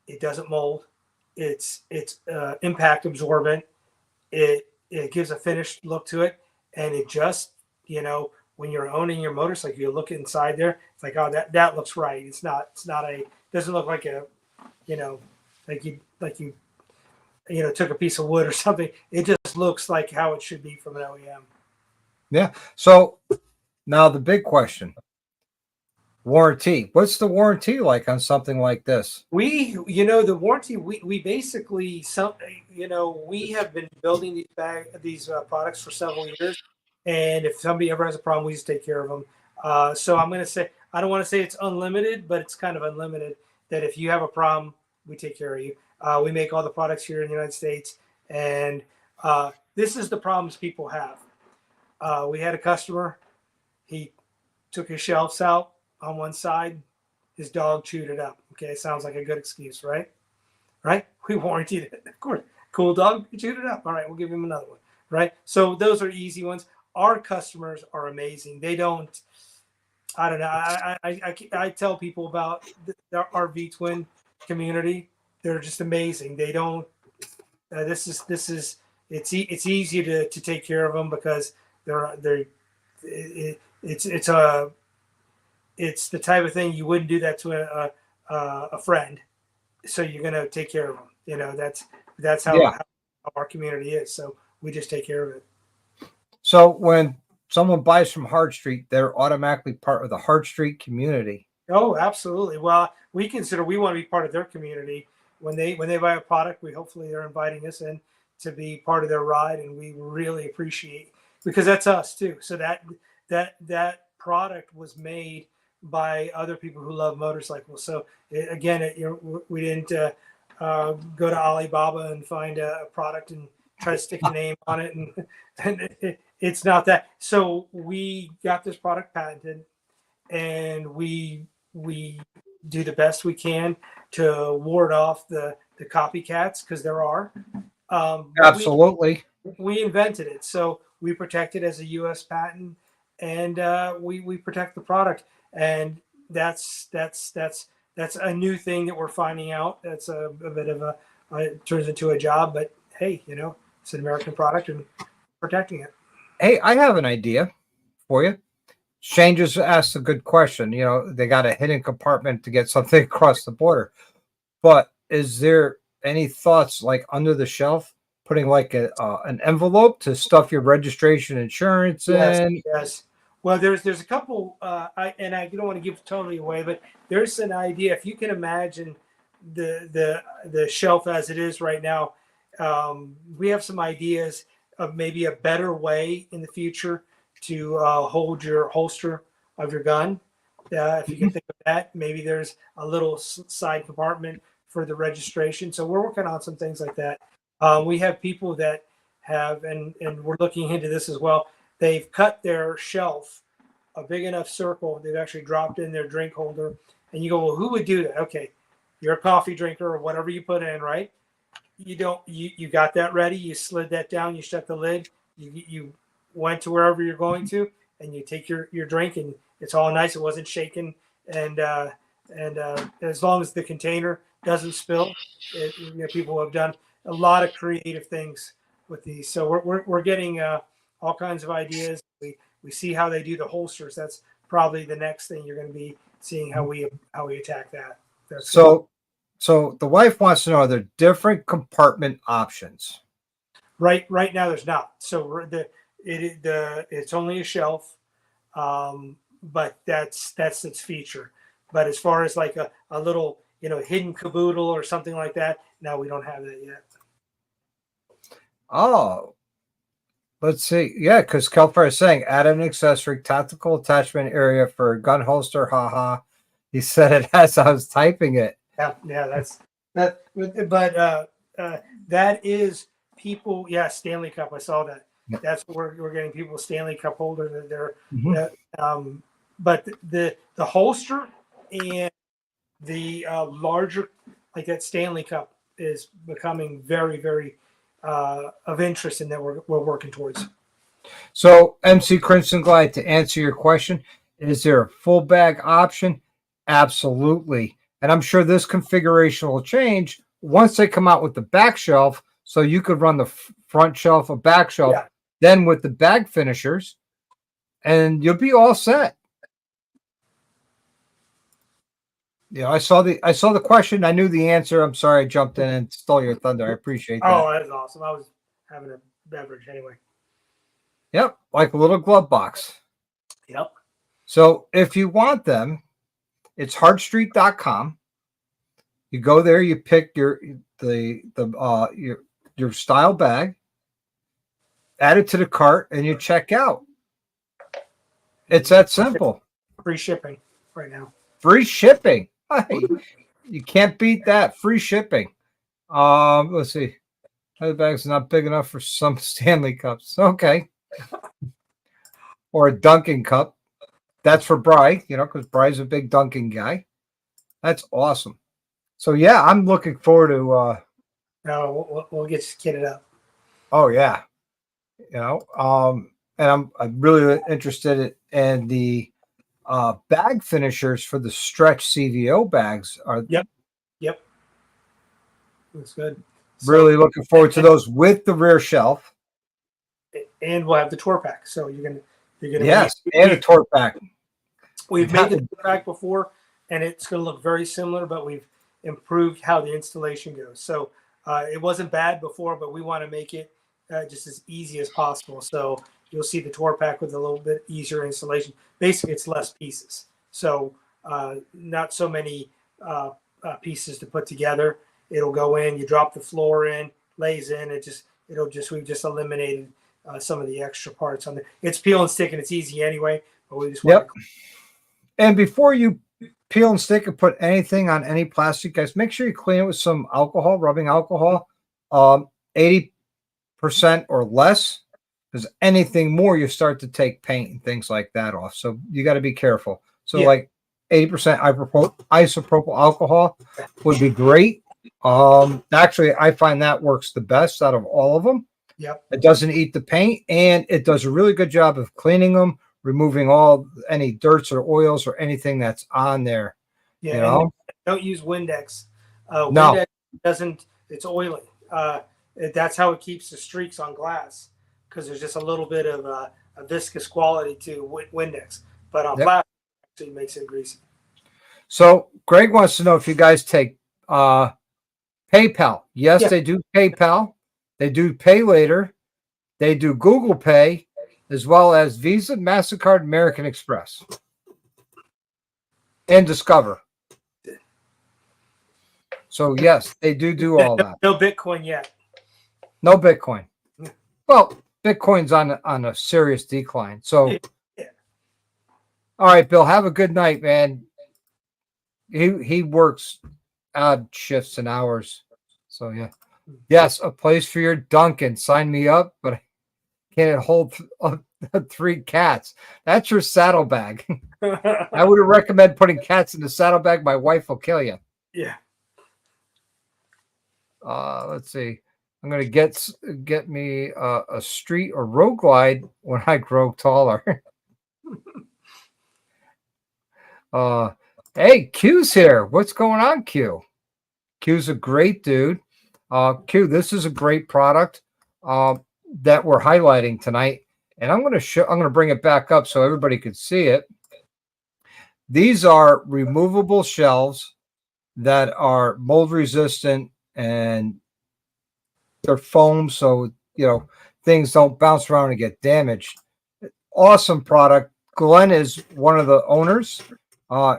Speaker 2: it doesn't mold. It's impact absorbent. It gives a finished look to it, and it just when you're owning your motorcycle, you look inside there. It's like, oh, that looks right. It's not doesn't look like a like you took a piece of wood or something. It just looks like how it should be from an OEM.
Speaker 1: Yeah. So now the big question: warranty. What's the warranty like on something like this?
Speaker 2: The warranty. We basically we have been building these products for several years, and if somebody ever has a problem, we just take care of them. So I'm going to say, I don't want to say it's unlimited, but it's kind of unlimited. That if you have a problem, we take care of you. We make all the products here in the United States, and this is the problems people have. We had a customer. He took his shelves out on one side. His dog chewed it up. Okay, sounds like a good excuse, right? Right? We warranted it, of course. Cool dog, he chewed it up. All right, we'll give him another one, right? So those are easy ones. Our customers are amazing. They don't. I don't know. I tell people about our V Twin community. They're just amazing. They don't. This is. It's easy to take care of them because it's the type of thing you wouldn't do that to a friend. So you're gonna take care of them. That's how our community is. So we just take care of it.
Speaker 1: So when someone buys from Hard Street, they're automatically part of the Hard Street community.
Speaker 2: Oh, absolutely. Well, we want to be part of their community. When they buy a product, hopefully they're inviting us in to be part of their ride, and we really appreciate, because that's us too. So that product was made by other people who love motorcycles. So we didn't go to Alibaba and find a product and try to stick a name on it, and it's not that. So we got this product patented, and we do the best we can to ward off the copycats, because there are.
Speaker 1: Absolutely.
Speaker 2: We invented it, so we protect it as a U.S. patent, and we protect the product, and that's a new thing that we're finding out. That's a bit of it turns into a job, but hey, it's an American product and protecting it.
Speaker 1: Hey, I have an idea for you. Shane just asked a good question. They got a hidden compartment to get something across the border, but is there any thoughts, like under the shelf, putting like an envelope to stuff your registration, insurance in?
Speaker 2: Yes. Well, there's a couple, I don't want to give it totally away, but there's an idea. If you can imagine the shelf as it is right now, we have some ideas of maybe a better way in the future to hold your holster of your gun. If you can think of that, maybe there's a little side compartment for the registration. So we're working on some things like that. We have people that have, and we're looking into this as well. They've cut their shelf a big enough circle. They've actually dropped in their drink holder, and you go, well, who would do that? Okay, you're a coffee drinker or whatever you put in, right? You got that ready. You slid that down. You shut the lid. You went to wherever you're going to, and you take your drink, and it's all nice. It wasn't shaken, and as long as the container doesn't spill, people have done a lot of creative things with these. So we're getting all kinds of ideas. We see how they do the holsters. That's probably the next thing you're going to be seeing how we attack that.
Speaker 1: So the wife wants to know, are there different compartment options?
Speaker 2: Right now there's not. So it's only a shelf, but that's its feature. But as far as like a little hidden caboodle or something like that, no, we don't have that yet.
Speaker 1: Oh, let's see. Yeah, because Kelper is saying add an accessory tactical attachment area for a gun holster. Haha. He said it as I was typing it.
Speaker 2: Yeah, that's that. But that is people. Yeah, Stanley Cup. I saw that.
Speaker 1: Yeah.
Speaker 2: That's what we're getting people Stanley Cup holders. That they're.
Speaker 1: Mm-hmm.
Speaker 2: But the holster and the larger, like that Stanley Cup, is becoming very, very of interest, and that we're working towards.
Speaker 1: So, MC Crimson Glide, to answer your question, is there a full bag option? Absolutely. And I'm sure this configuration will change once they come out with the back shelf, so you could run the front shelf, a back shelf, then with the bag finishers, and you'll be all set. Yeah, I saw the question. I knew the answer. I'm sorry I jumped in and stole your thunder. I appreciate that.
Speaker 2: Oh, that is awesome. I was having a beverage anyway.
Speaker 1: Yep, like a little glove box.
Speaker 2: Yep.
Speaker 1: So if you want them, it's hardstreet.com. You go there, you pick your style bag, add it to the cart, and you check out. It's that simple.
Speaker 2: Free shipping right now.
Speaker 1: Free shipping. Hey, you can't beat that. Free shipping. Let's see. The bag's not big enough for some Stanley Cups. Okay. Or a Dunkin' cup. That's for Bri, because Bri's a big Dunkin' guy. That's awesome. So yeah, I'm looking forward to.
Speaker 2: No, we'll get you kitted up.
Speaker 1: Oh yeah, and I'm really interested in the bag finishers for the stretch CVO bags.
Speaker 2: Yep. That's good.
Speaker 1: Really looking forward to those with the rear shelf.
Speaker 2: And we'll have the tour pack. So you're gonna
Speaker 1: and a tour pack.
Speaker 2: We've made the tour pack before, and it's gonna look very similar, but we've improved how the installation goes. So it wasn't bad before, but we want to make it just as easy as possible. So you'll see the tour pack with a little bit easier installation. Basically, it's less pieces, so not so many pieces to put together. It'll go in, you drop the floor in, lays in. We've just eliminated some of the extra parts on there. It's peel and stick, and it's easy anyway. But we just want to.
Speaker 1: And before you peel and stick and put anything on any plastic, guys, make sure you clean it with some alcohol, rubbing alcohol, 80% or less. Because anything more, you start to take paint and things like that off. So you got to be careful. So like 80% isopropyl alcohol would be great. Actually, I find that works the best out of all of them.
Speaker 2: Yep.
Speaker 1: It doesn't eat the paint, and it does a really good job of cleaning them, removing any dirts or oils or anything that's on there.
Speaker 2: Yeah. Don't use Windex.
Speaker 1: No.
Speaker 2: Windex it's oily. That's how it keeps the streaks on glass, because there's just a little bit of a viscous quality to Windex. But on plastic, it actually makes it greasy.
Speaker 1: So Greg wants to know if you guys take PayPal. Yes, they do PayPal. They do Pay Later. They do Google Pay, as well as Visa, MasterCard, American Express, and Discover. So yes, they do all that.
Speaker 2: No Bitcoin yet.
Speaker 1: No Bitcoin. Well, Bitcoin's on a serious decline. So, all right, Bill, have a good night, man. He works odd shifts and hours. So yeah. Yes, a place for your Dunkin'. Sign me up, but I can't hold 3 cats. That's your saddlebag. I would recommend putting cats in the saddlebag. My wife will kill you.
Speaker 2: Yeah.
Speaker 1: Let's see. I'm gonna get me a street or road glide when I grow taller. Hey, Q's here. What's going on, Q? Q's a great dude. Q, this is a great product that we're highlighting tonight. And I'm going to bring it back up so everybody could see it. These are removable shelves that are mold resistant, and they're foam, so things don't bounce around and get damaged. Awesome product. Glen is one of the owners.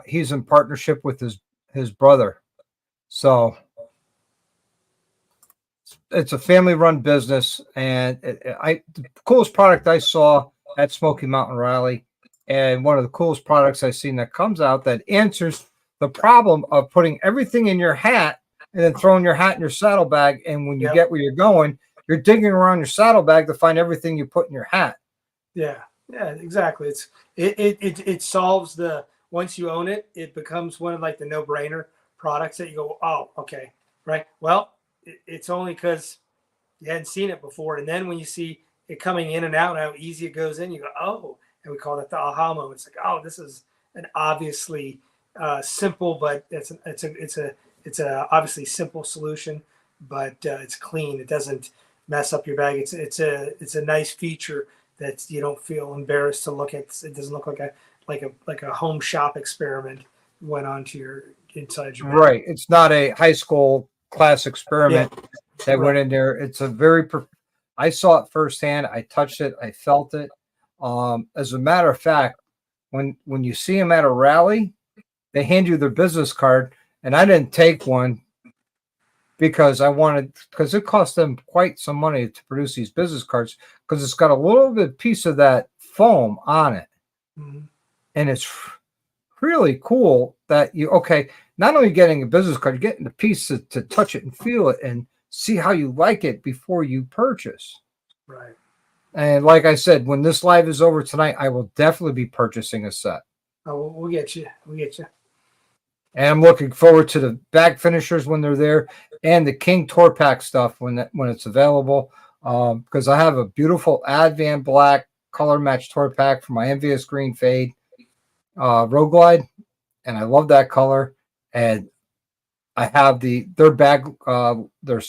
Speaker 1: He's in partnership with his brother. So it's a family-run business, and the coolest product I saw at Smokey Mountain Rally, and one of the coolest products I've seen that comes out that answers the problem of putting everything in your hat and then throwing your hat in your saddlebag. And when you get where you're going, you're digging around your saddlebag to find everything you put in your hat.
Speaker 2: Yeah, exactly. It solves once you own it, it becomes one of like the no-brainer products that you go, oh, okay, right. Well, it's only because you hadn't seen it before. And then when you see it coming in and out, how easy it goes in, you go, oh, and we call that the aha moment. It's like, oh, this is an obviously simple, but it's a obviously simple solution, but it's clean. It doesn't mess up your bag. It's a nice feature that you don't feel embarrassed to look at. It doesn't look like a home shop experiment went onto your inside your bag.
Speaker 1: Right. It's not a high school class experiment that went in there. It's a very I saw it firsthand. I touched it. I felt it. As a matter of fact, when you see them at a rally, they hand you their business card, and I didn't take one because it cost them quite some money to produce these business cards, because it's got a little bit piece of that foam on it.
Speaker 2: Mm-hmm.
Speaker 1: And it's really cool that not only getting a business card, you're getting the piece to touch it and feel it and see how you like it before you purchase.
Speaker 2: Right.
Speaker 1: And like I said, when this live is over tonight, I will definitely be purchasing a set.
Speaker 2: Oh, we'll get you.
Speaker 1: And I'm looking forward to the bag finishers when they're there, and the King Tour Pack stuff when it's available. Because I have a beautiful Advan Black color match Tour Pack for my Envious Green Fade Road Glide, and I love that color. And I have their bag, their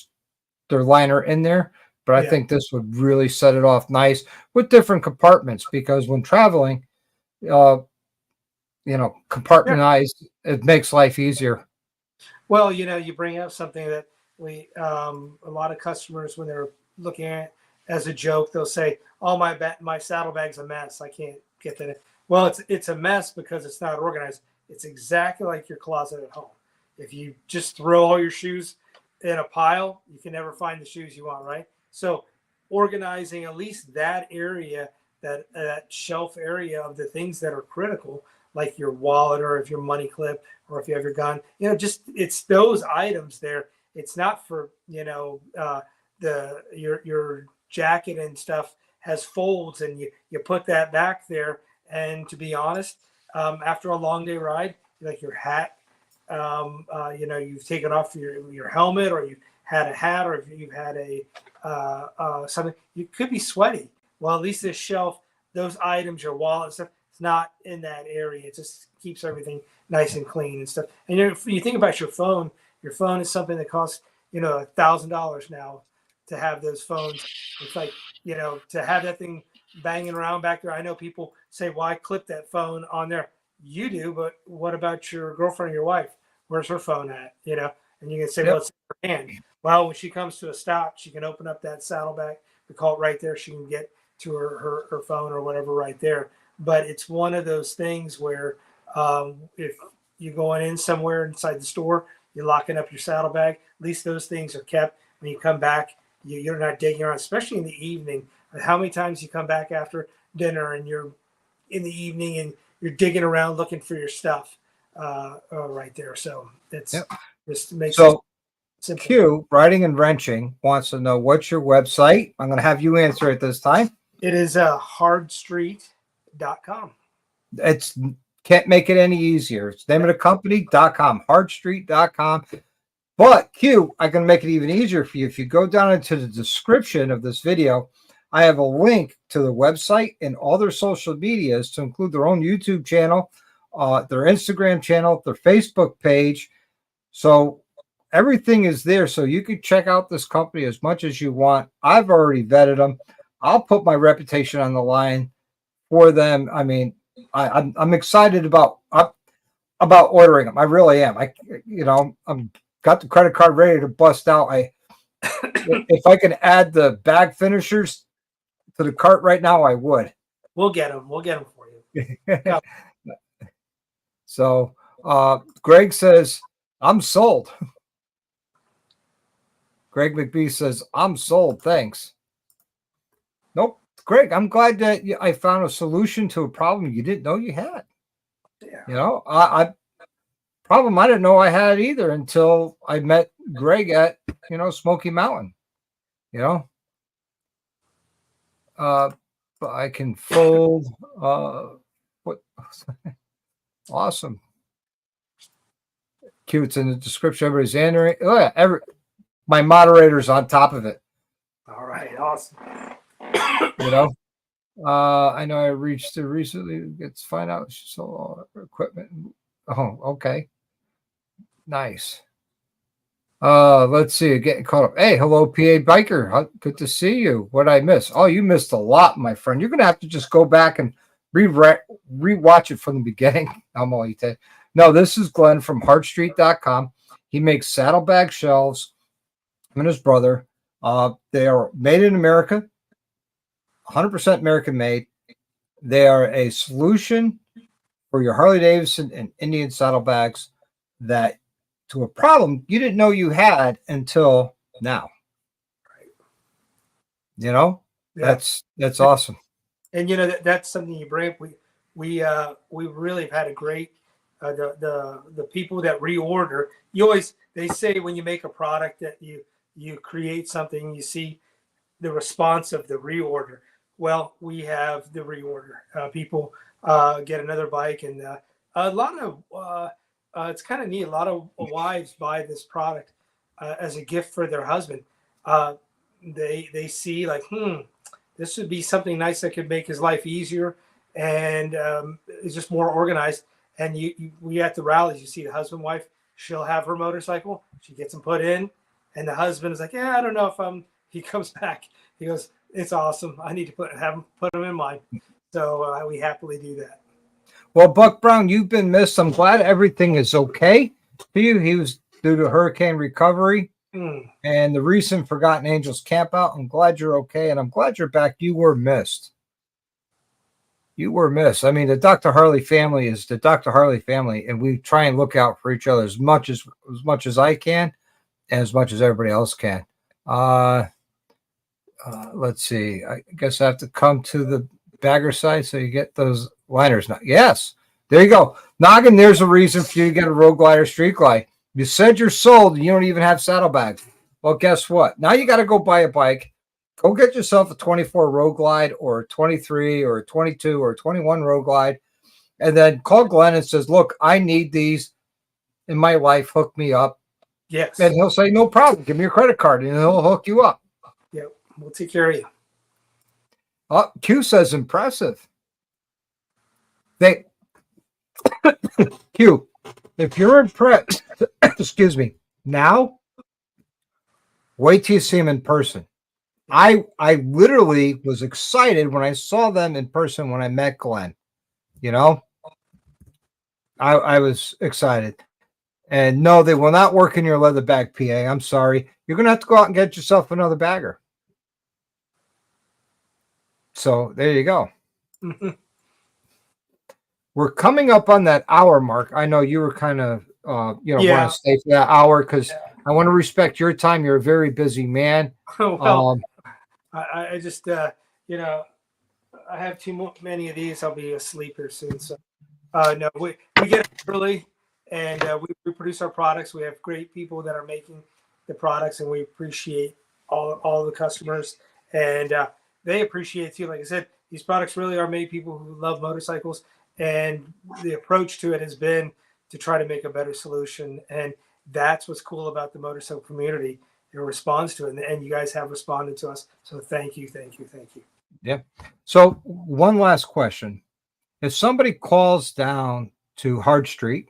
Speaker 1: liner in there, but I think this would really set it off nice with different compartments, because when traveling, compartmentized, it makes life easier.
Speaker 2: Well, you bring up something that a lot of customers, when they're looking at it as a joke, they'll say, "Oh, my saddlebag's a mess. I can't get that in." Well, it's a mess because it's not organized. It's exactly like your closet at home. If you just throw all your shoes in a pile, you can never find the shoes you want, right? So organizing at least that area, that shelf area of the things that are critical, like your wallet, or if your money clip, or if you have your gun, just it's those items there. It's not for, your jacket and stuff has folds, and you put that back there. And to be honest, after a long day ride, like your hat, you've taken off your helmet, or you've had a hat, or if you've had something, you could be sweaty. Well, at least this shelf, those items, your wallet and stuff, it's not in that area. It just keeps everything nice and clean and stuff. And you think about your phone is something that costs, $1,000 now to have those phones. It's like, to have that thing banging around back there. I know people say, why clip that phone on there? You do, but what about your girlfriend or your wife? Where's her phone at? And you can say, well, it's in her hand. Well, when she comes to a stop, she can open up that saddlebag. We call it right there. She can get to her phone or whatever right there. But it's one of those things where if you're going in somewhere inside the store, you're locking up your saddlebag, at least those things are kept. When you come back, you're not digging around, especially in the evening. How many times you come back after dinner and you're in the evening and you're digging around looking for your stuff right there. So that's just makes it simple.
Speaker 1: Q, Riding and Wrenching, wants to know, what's your website? I'm going to have you answer it this time.
Speaker 2: It is hardstreet.com.
Speaker 1: It's can't make it any easier. It's the name of the company.com, hardstreet.com. But Q, I can make it even easier for you. If you go down into the description of this video, I have a link to the website and all their social medias, to include their own YouTube channel, their Instagram channel, their Facebook page. So everything is there. So you can check out this company as much as you want. I've already vetted them. I'll put my reputation on the line for them. I mean, I'm excited about ordering them. I really am. I'm got the credit card ready to bust out. If I can add the bag finishers to the cart right now, I would.
Speaker 2: We'll get them. We'll get them for you.
Speaker 1: Yeah. So Greg says, I'm sold. Greg McBee says, I'm sold. Thanks. Nope. Greg, I'm glad that I found a solution to a problem you didn't know you had.
Speaker 2: Yeah.
Speaker 1: I problem I didn't know I had either until I met Greg at, Smokey Mountain, but I can fold, what awesome. Cute. It's in the description. Everybody's entering. Oh yeah. My moderator's on top of it.
Speaker 2: All right. Awesome.
Speaker 1: I know I reached it recently. Let's find out. So equipment. Oh, okay. Nice. Let's see. Getting caught up. Hey, hello, PA Biker. Good to see you. What did I miss? Oh, you missed a lot, my friend. You're gonna have to just go back and rewatch it from the beginning. I'm all you take. No, this is Glen from heartstreet.com. He makes saddlebag shelves. Him and his brother. They are made in America, 100% American made. They are a solution for your Harley Davidson and Indian saddlebags that to a problem you didn't know you had until now.
Speaker 2: Yeah.
Speaker 1: That's awesome.
Speaker 2: And that's something you bring up. We really have had a great the people that reorder. They say when you make a product that you create something, you see the response of the reorder. Well, we have the reorder. People get another bike, and a lot of it's kind of neat. A lot of wives buy this product as a gift for their husband. They see like, this would be something nice that could make his life easier, and it's just more organized. And we at the rallies, you see the husband, wife, she'll have her motorcycle, she gets them put in, and the husband is like, yeah, I don't know if he comes back. He goes, it's awesome. I need to have him put them in mine. So we happily do that.
Speaker 1: Well, Buck Brown, you've been missed. I'm glad everything is okay for you. He was due to hurricane recovery and the recent Forgotten Angels camp out. I'm glad you're okay, and I'm glad you're back. You were missed. You were missed. I mean, the Dr. Harley family is the Dr. Harley family, and we try and look out for each other as much as I can and as much as everybody else can. Let's see. I guess I have to come to the bagger side so you get those liners. Now, yes, there you go. Noggin, there's a reason for you to get a Road Glide or Street Glide. You said you're sold and you don't even have saddlebags. Well, guess what? Now you got to go buy a bike. Go get yourself a 24 Road Glide or a 23 or a 22 or a 21 Road Glide, and then call Glenn and says, look, I need these in my life. Hook me up.
Speaker 2: Yes.
Speaker 1: And he'll say, no problem. Give me your credit card and he'll hook you up.
Speaker 2: Yeah, we'll take care of you.
Speaker 1: Q says impressive. Q, if you're impressed, excuse me, now wait till you see him in person. I literally was excited when I saw them in person when I met Glenn. I was excited. And no, they will not work in your leather bag, PA. I'm sorry. You're going to have to go out and get yourself another bagger. So there you go. We're coming up on that hour mark. I know you were kind of, want to stay for that hour because I want to respect your time. You're a very busy man.
Speaker 2: Well, I just, I have too many of these. I'll be asleep here soon. So, no, we get up early and we produce our products. We have great people that are making the products, and we appreciate all the customers, and they appreciate too. Like I said, these products really are made people who love motorcycles, and the approach to it has been to try to make a better solution. And that's what's cool about the motorcycle community. It responds to it, and you guys have responded to us. So thank you.
Speaker 1: Yeah. So one last question. If somebody calls down to Hard Street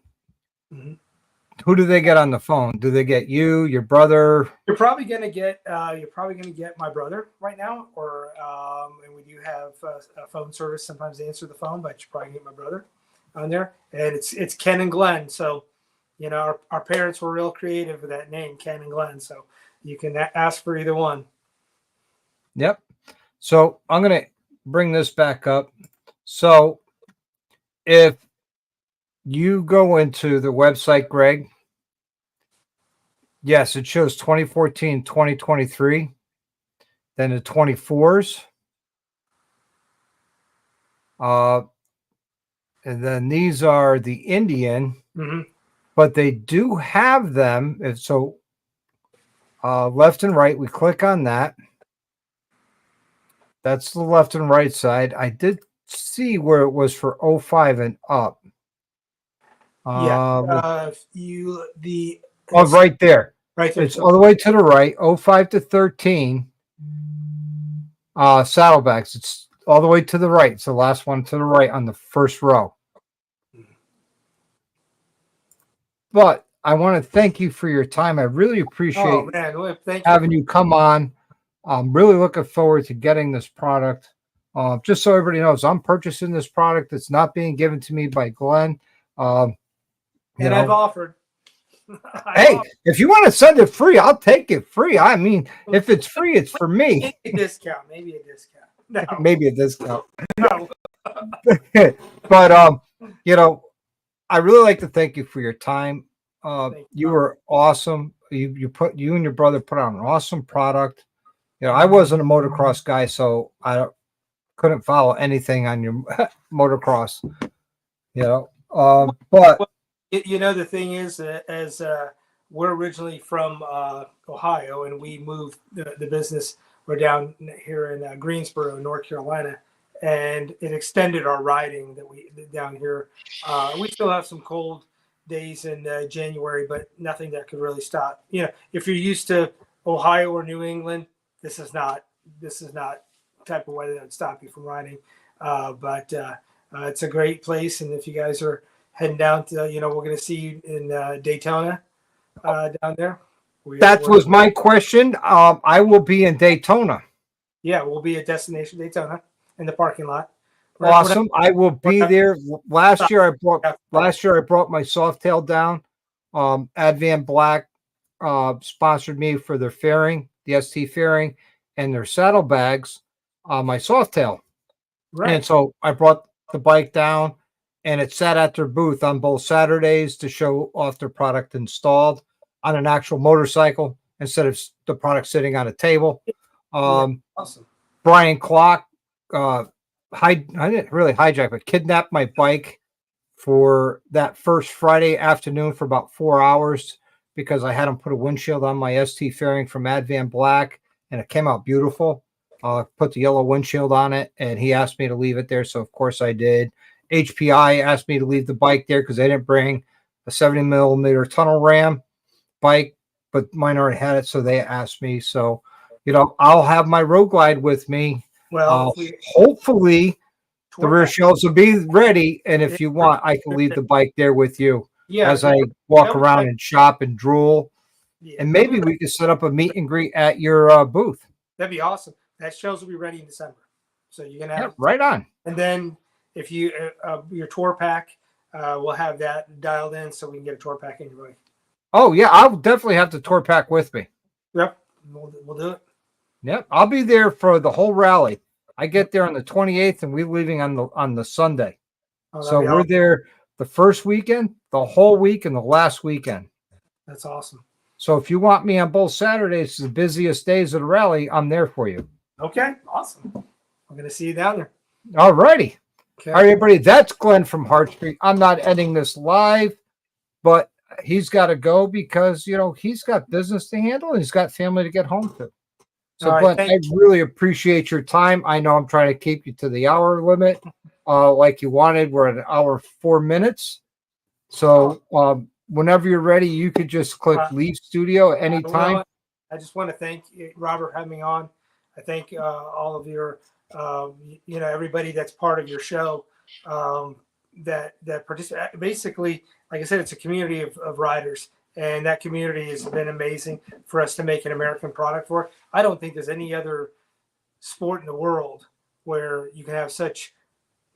Speaker 1: who do they get on the phone? Do they get you, your brother?
Speaker 2: You're probably gonna get my brother right now, or and we do have a phone service. Sometimes they answer the phone, but you probably get my brother on there, and it's Ken and Glen. So, our parents were real creative with that name, Ken and Glen. So you can ask for either one.
Speaker 1: Yep. So I'm going to bring this back up. So if you go into the website, Greg, yes, it shows 2014, 2023, then the 24s. And then these are the Indian, but they do have them. So left and right, we click on that. That's the left and right side. I did see where it was for 05 and up.
Speaker 2: Yeah.
Speaker 1: Right there.
Speaker 2: Right there.
Speaker 1: It's all the way to the right, 05 to 13. Saddlebags. It's all the way to the right. It's the last one to the right on the first row. But I want to thank you for your time. I really appreciate having you come on. I'm really looking forward to getting this product. Just so everybody knows, I'm purchasing this product. It's not being given to me by Glen.
Speaker 2: I've offered.
Speaker 1: If you want to send it free, I'll take it free. I mean, if it's free, it's for me.
Speaker 2: Maybe a discount. No.
Speaker 1: Maybe a discount.
Speaker 2: No.
Speaker 1: But I really like to thank you for your time. You were awesome. You and your brother put out an awesome product. I wasn't a motocross guy, so I couldn't follow anything on your motocross. But
Speaker 2: the thing is, as we're originally from Ohio, and we moved the business. We're down here in Greensboro, North Carolina, and it extended our riding that we down here. We still have some cold days in January, but nothing that could really stop. If you're used to Ohio or New England, this is not type of weather that would stop you from riding. But it's a great place, and if you guys are heading down to, we're going to see you in Daytona down there.
Speaker 1: That was my question. I will be in Daytona.
Speaker 2: Yeah, we'll be at Destination Daytona in the parking lot.
Speaker 1: Awesome. I will be there. Last year I brought my Softail down. Advan Black sponsored me for their fairing, the ST fairing, and their saddlebags, my Softail.
Speaker 2: Right.
Speaker 1: And so I brought the bike down, and it sat at their booth on both Saturdays to show off their product installed on an actual motorcycle instead of the product sitting on a table.
Speaker 2: Awesome.
Speaker 1: Brian Clock, I didn't really hijack, but kidnapped my bike for that first Friday afternoon for about 4 hours because I had him put a windshield on my ST fairing from Advan Black, and it came out beautiful. Put the yellow windshield on it, and he asked me to leave it there, so of course I did. HPI asked me to leave the bike there because they didn't bring a 70 millimeter tunnel ram bike, but mine already had it, so they asked me. So, I'll have my Road Glide with me.
Speaker 2: Well,
Speaker 1: hopefully the rear shelves will be ready, and if you want, I can leave the bike there with you as I walk around and shop and drool. And maybe we could set up a meet and greet at your booth.
Speaker 2: That'd be awesome. That shelves will be ready in December, so you're gonna have
Speaker 1: right on.
Speaker 2: And then if you your tour pack, we'll have that dialed in so we can get a tour pack in your bike.
Speaker 1: Oh yeah, I'll definitely have the tour pack with me.
Speaker 2: Yep, we'll do it.
Speaker 1: Yep, I'll be there for the whole rally. I get there on the 28th, and we're leaving on the Sunday. So we're there the first weekend, the whole week, and the last weekend.
Speaker 2: That's awesome.
Speaker 1: So if you want me on both Saturdays, the busiest days of the rally, I'm there for you.
Speaker 2: Okay, awesome. I'm going to see you down there.
Speaker 1: All righty.
Speaker 2: Okay.
Speaker 1: All right, everybody. That's Glen from Hart Street. I'm not ending this live, but he's got to go because, he's got business to handle and he's got family to get home to. So, Glen, I really appreciate your time. I know I'm trying to keep you to the hour limit like you wanted. We're at an hour, 4 minutes. So whenever you're ready, you could just click leave studio at any time.
Speaker 2: I just want to thank Robert for having me on. I thank all of your, everybody that's part of your show that participate. Basically, like I said, it's a community of riders, and that community has been amazing for us to make an American product for. I don't think there's any other sport in the world where you can have such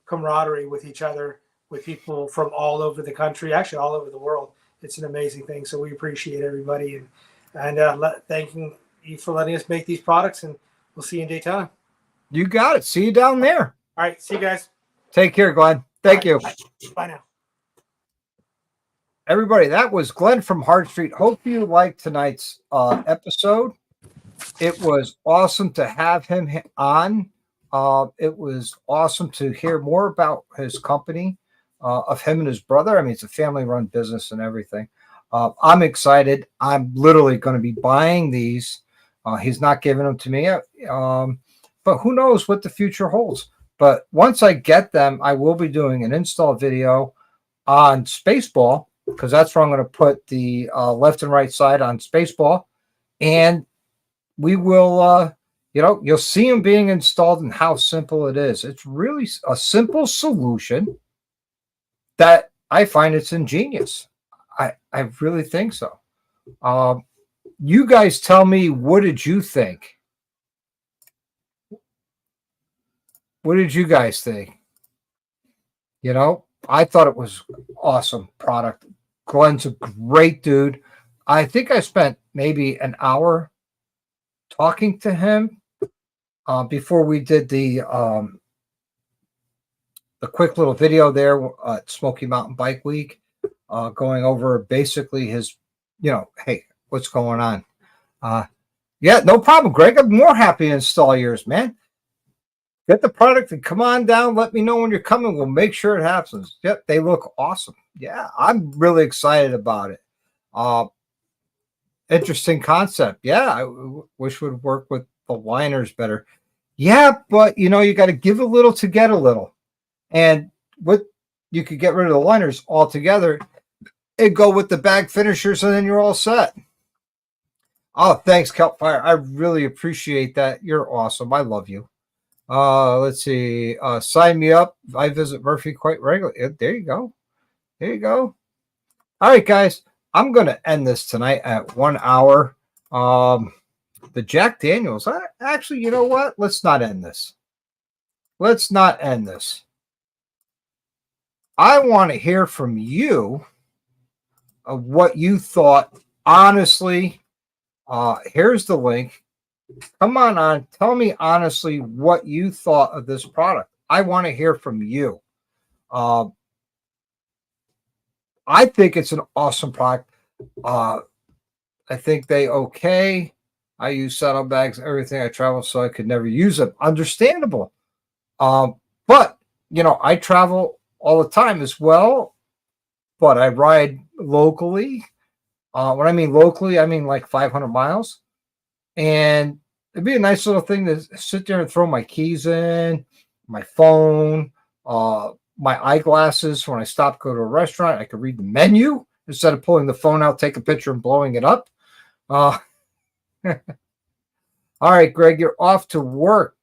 Speaker 2: camaraderie with each other, with people from all over the country, actually all over the world. It's an amazing thing. So we appreciate everybody, and thanking you for letting us make these products, and we'll see you in Daytona.
Speaker 1: You got it. See you down there.
Speaker 2: All right. See you guys.
Speaker 1: Take care, Glenn. Thank you.
Speaker 2: Bye now.
Speaker 1: Everybody, that was Glenn from Hard Street. Hope you liked tonight's episode. It was awesome to have him on. It was awesome to hear more about his company, of him and his brother. I mean, it's a family-run business and everything. I'm excited. I'm literally going to be buying these. He's not giving them to me, but who knows what the future holds. But once I get them, I will be doing an install video on Spaceball, because that's where I'm going to put the left and right side on Spaceball. And we will, you'll see them being installed and how simple it is. It's really a simple solution that I find it's ingenious. I really think so. You guys tell me, what did you think? What did you guys think? I thought it was awesome product. Glenn's a great dude. I think I spent maybe an hour talking to him before we did the quick little video there at Smokey Mountain Bike Week, going over basically his, hey, what's going on? Yeah, no problem, Greg. I'm more happy to install yours, man. Get the product and come on down. Let me know when you're coming. We'll make sure it happens. Yep, they look awesome. Yeah, I'm really excited about it. Interesting concept. Yeah, I wish would work with the liners better. Yeah, but you got to give a little to get a little. And what you could get rid of the liners altogether and go with the bag finishers, and then you're all set. Oh, thanks, Kelpfire. I really appreciate that. You're awesome. I love you. Let's see. Sign me up. I visit Murphy quite regularly. There you go. There you go. All right, guys. I'm going to end this tonight at 1 hour. The Jack Daniels. Actually, you know what? Let's not end this. Let's not end this. I want to hear from you of what you thought. Honestly, here's the link. Come on. Tell me honestly what you thought of this product. I want to hear from you. I think it's an awesome product. I think they okay. I use saddlebags, everything. I travel, so I could never use them. Understandable. But I travel all the time as well. But I ride locally. When I mean locally, I mean like 500 miles. And it'd be a nice little thing to sit there and throw my keys in, my phone, my eyeglasses. When I stop, go to a restaurant, I could read the menu instead of pulling the phone out, take a picture, and blowing it up. All right, Greg, you're off to work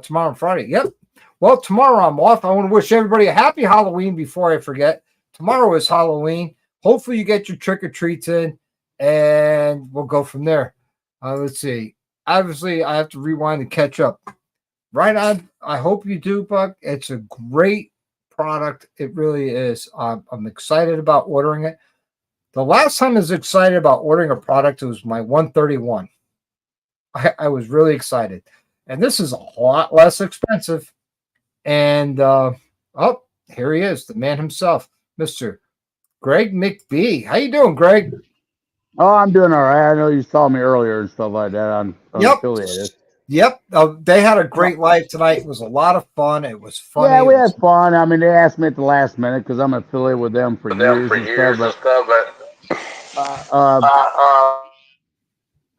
Speaker 1: tomorrow and Friday. Yep. Well, tomorrow I'm off. I want to wish everybody a happy Halloween before I forget. Tomorrow is Halloween. Hopefully you get your trick-or-treats in, and we'll go from there. Let's see. Obviously, I have to rewind and catch up. Right on. I hope you do, Buck. It's a great product. It really is. I'm excited about ordering it. The last time I was excited about ordering a product, it was my 131. I was really excited. And this is a lot less expensive. And, here he is, the man himself, Mr. Greg McBee. How you doing, Greg?
Speaker 4: Oh, I'm doing all right. I know you saw me earlier and stuff like that on affiliated.
Speaker 1: Yep. They had a great live tonight. It was a lot of fun. It was funny.
Speaker 4: Yeah, we had fun. I mean, they asked me at the last minute because I'm affiliated with them for years and stuff.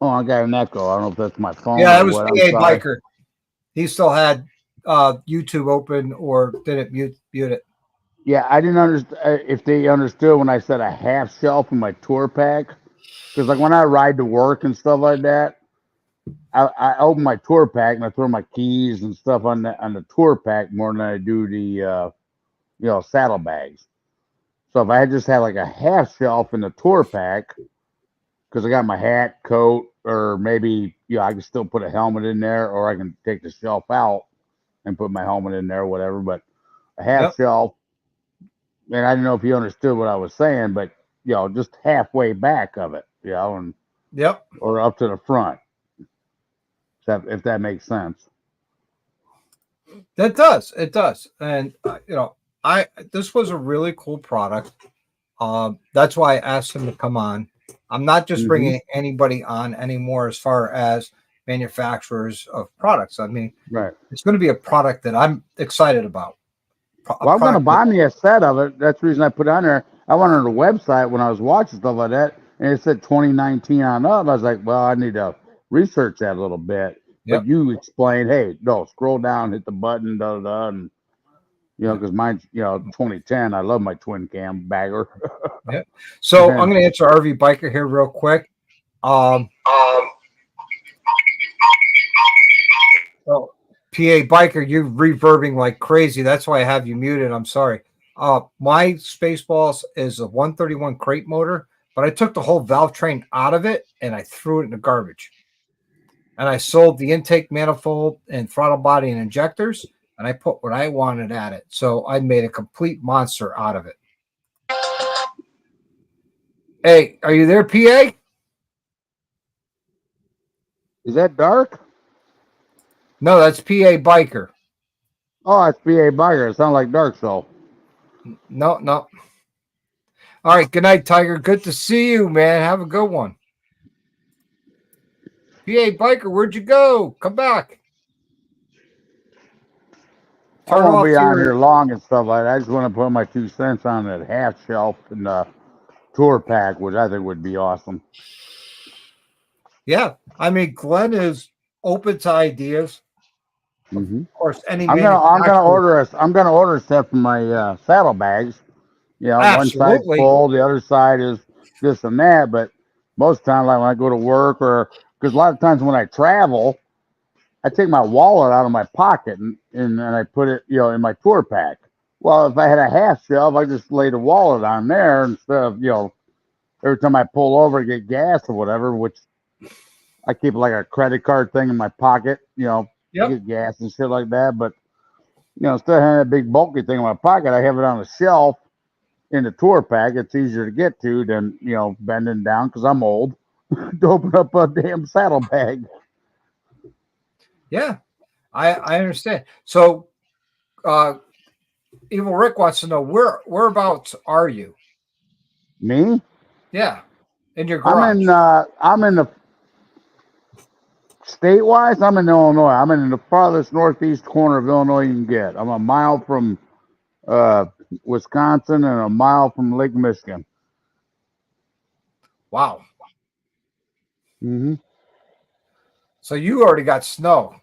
Speaker 4: I got an echo. I don't know if that's my phone.
Speaker 1: Yeah, it was PA Biker. He still had YouTube open or didn't mute it.
Speaker 4: Yeah, I didn't understand if they understood when I said a half shelf in my tour pack. Because like when I ride to work and stuff like that, I open my tour pack and I throw my keys and stuff on the tour pack more than I do the saddlebags. So if I had just had like a half shelf in the tour pack, because I got my hat, coat, or maybe I can still put a helmet in there, or I can take the shelf out and put my helmet in there, or whatever. But a half shelf, and I didn't know if you understood what I was saying, but just halfway back of it, and or up to the front, if that makes sense.
Speaker 1: That does. It does. And this was a really cool product. That's why I asked him to come on. I'm not just bringing anybody on anymore as far as manufacturers of products. I mean, it's going to be a product that I'm excited about.
Speaker 4: Well, I'm going to buy me a set of it. That's the reason I put it on there. I went on the website when I was watching stuff like that, and it said 2019 on up. I was like, well, I need to research that a little bit. But you explained, hey, no, scroll down, hit the button, and because mine's 2010. I love my twin cam bagger.
Speaker 1: So I'm going to answer RV Biker here real quick. So PA Biker, you're reverbing like crazy. That's why I have you muted. I'm sorry. My Spaceballs is a 131 crate motor, but I took the whole valve train out of it and I threw it in the garbage. And I sold the intake manifold and throttle body and injectors, and I put what I wanted at it. So I made a complete monster out of it. Hey, are you there, PA?
Speaker 4: Is that dark?
Speaker 1: No, that's PA Biker.
Speaker 4: Oh, it's PA Biker. It sounds like Dark Soul.
Speaker 1: No. All right, good night, Tiger. Good to see you, man. Have a good one. PA Biker, where'd you go? Come back.
Speaker 4: I won't be on here long and stuff like that. I just want to put my 2 cents on that half shelf and the tour pack, which I think would be awesome.
Speaker 1: Yeah, I mean, Glen is open to ideas. Of course, I'm
Speaker 4: gonna order a set for my saddlebags. One side's full, the other side is this and that. But most of the time, like when I go to work, or because a lot of times when I travel, I take my wallet out of my pocket and I put it, in my tour pack. Well, if I had a half shelf, I just lay the wallet on there instead of, every time I pull over to get gas or whatever, which I keep like a credit card thing in my pocket, get gas and shit like that. But, instead of having a big bulky thing in my pocket, I have it on a shelf in the tour pack. It's easier to get to than, bending down because I'm old to open up a damn saddlebag.
Speaker 1: Yeah, I understand. So, Evil Rick wants to know whereabouts are you?
Speaker 4: Me?
Speaker 1: Yeah, in your garage.
Speaker 4: I'm in the state-wise. I'm in Illinois. I'm in the farthest northeast corner of Illinois you can get. I'm a mile from Wisconsin and a mile from Lake Michigan.
Speaker 1: Wow. So you already got snow.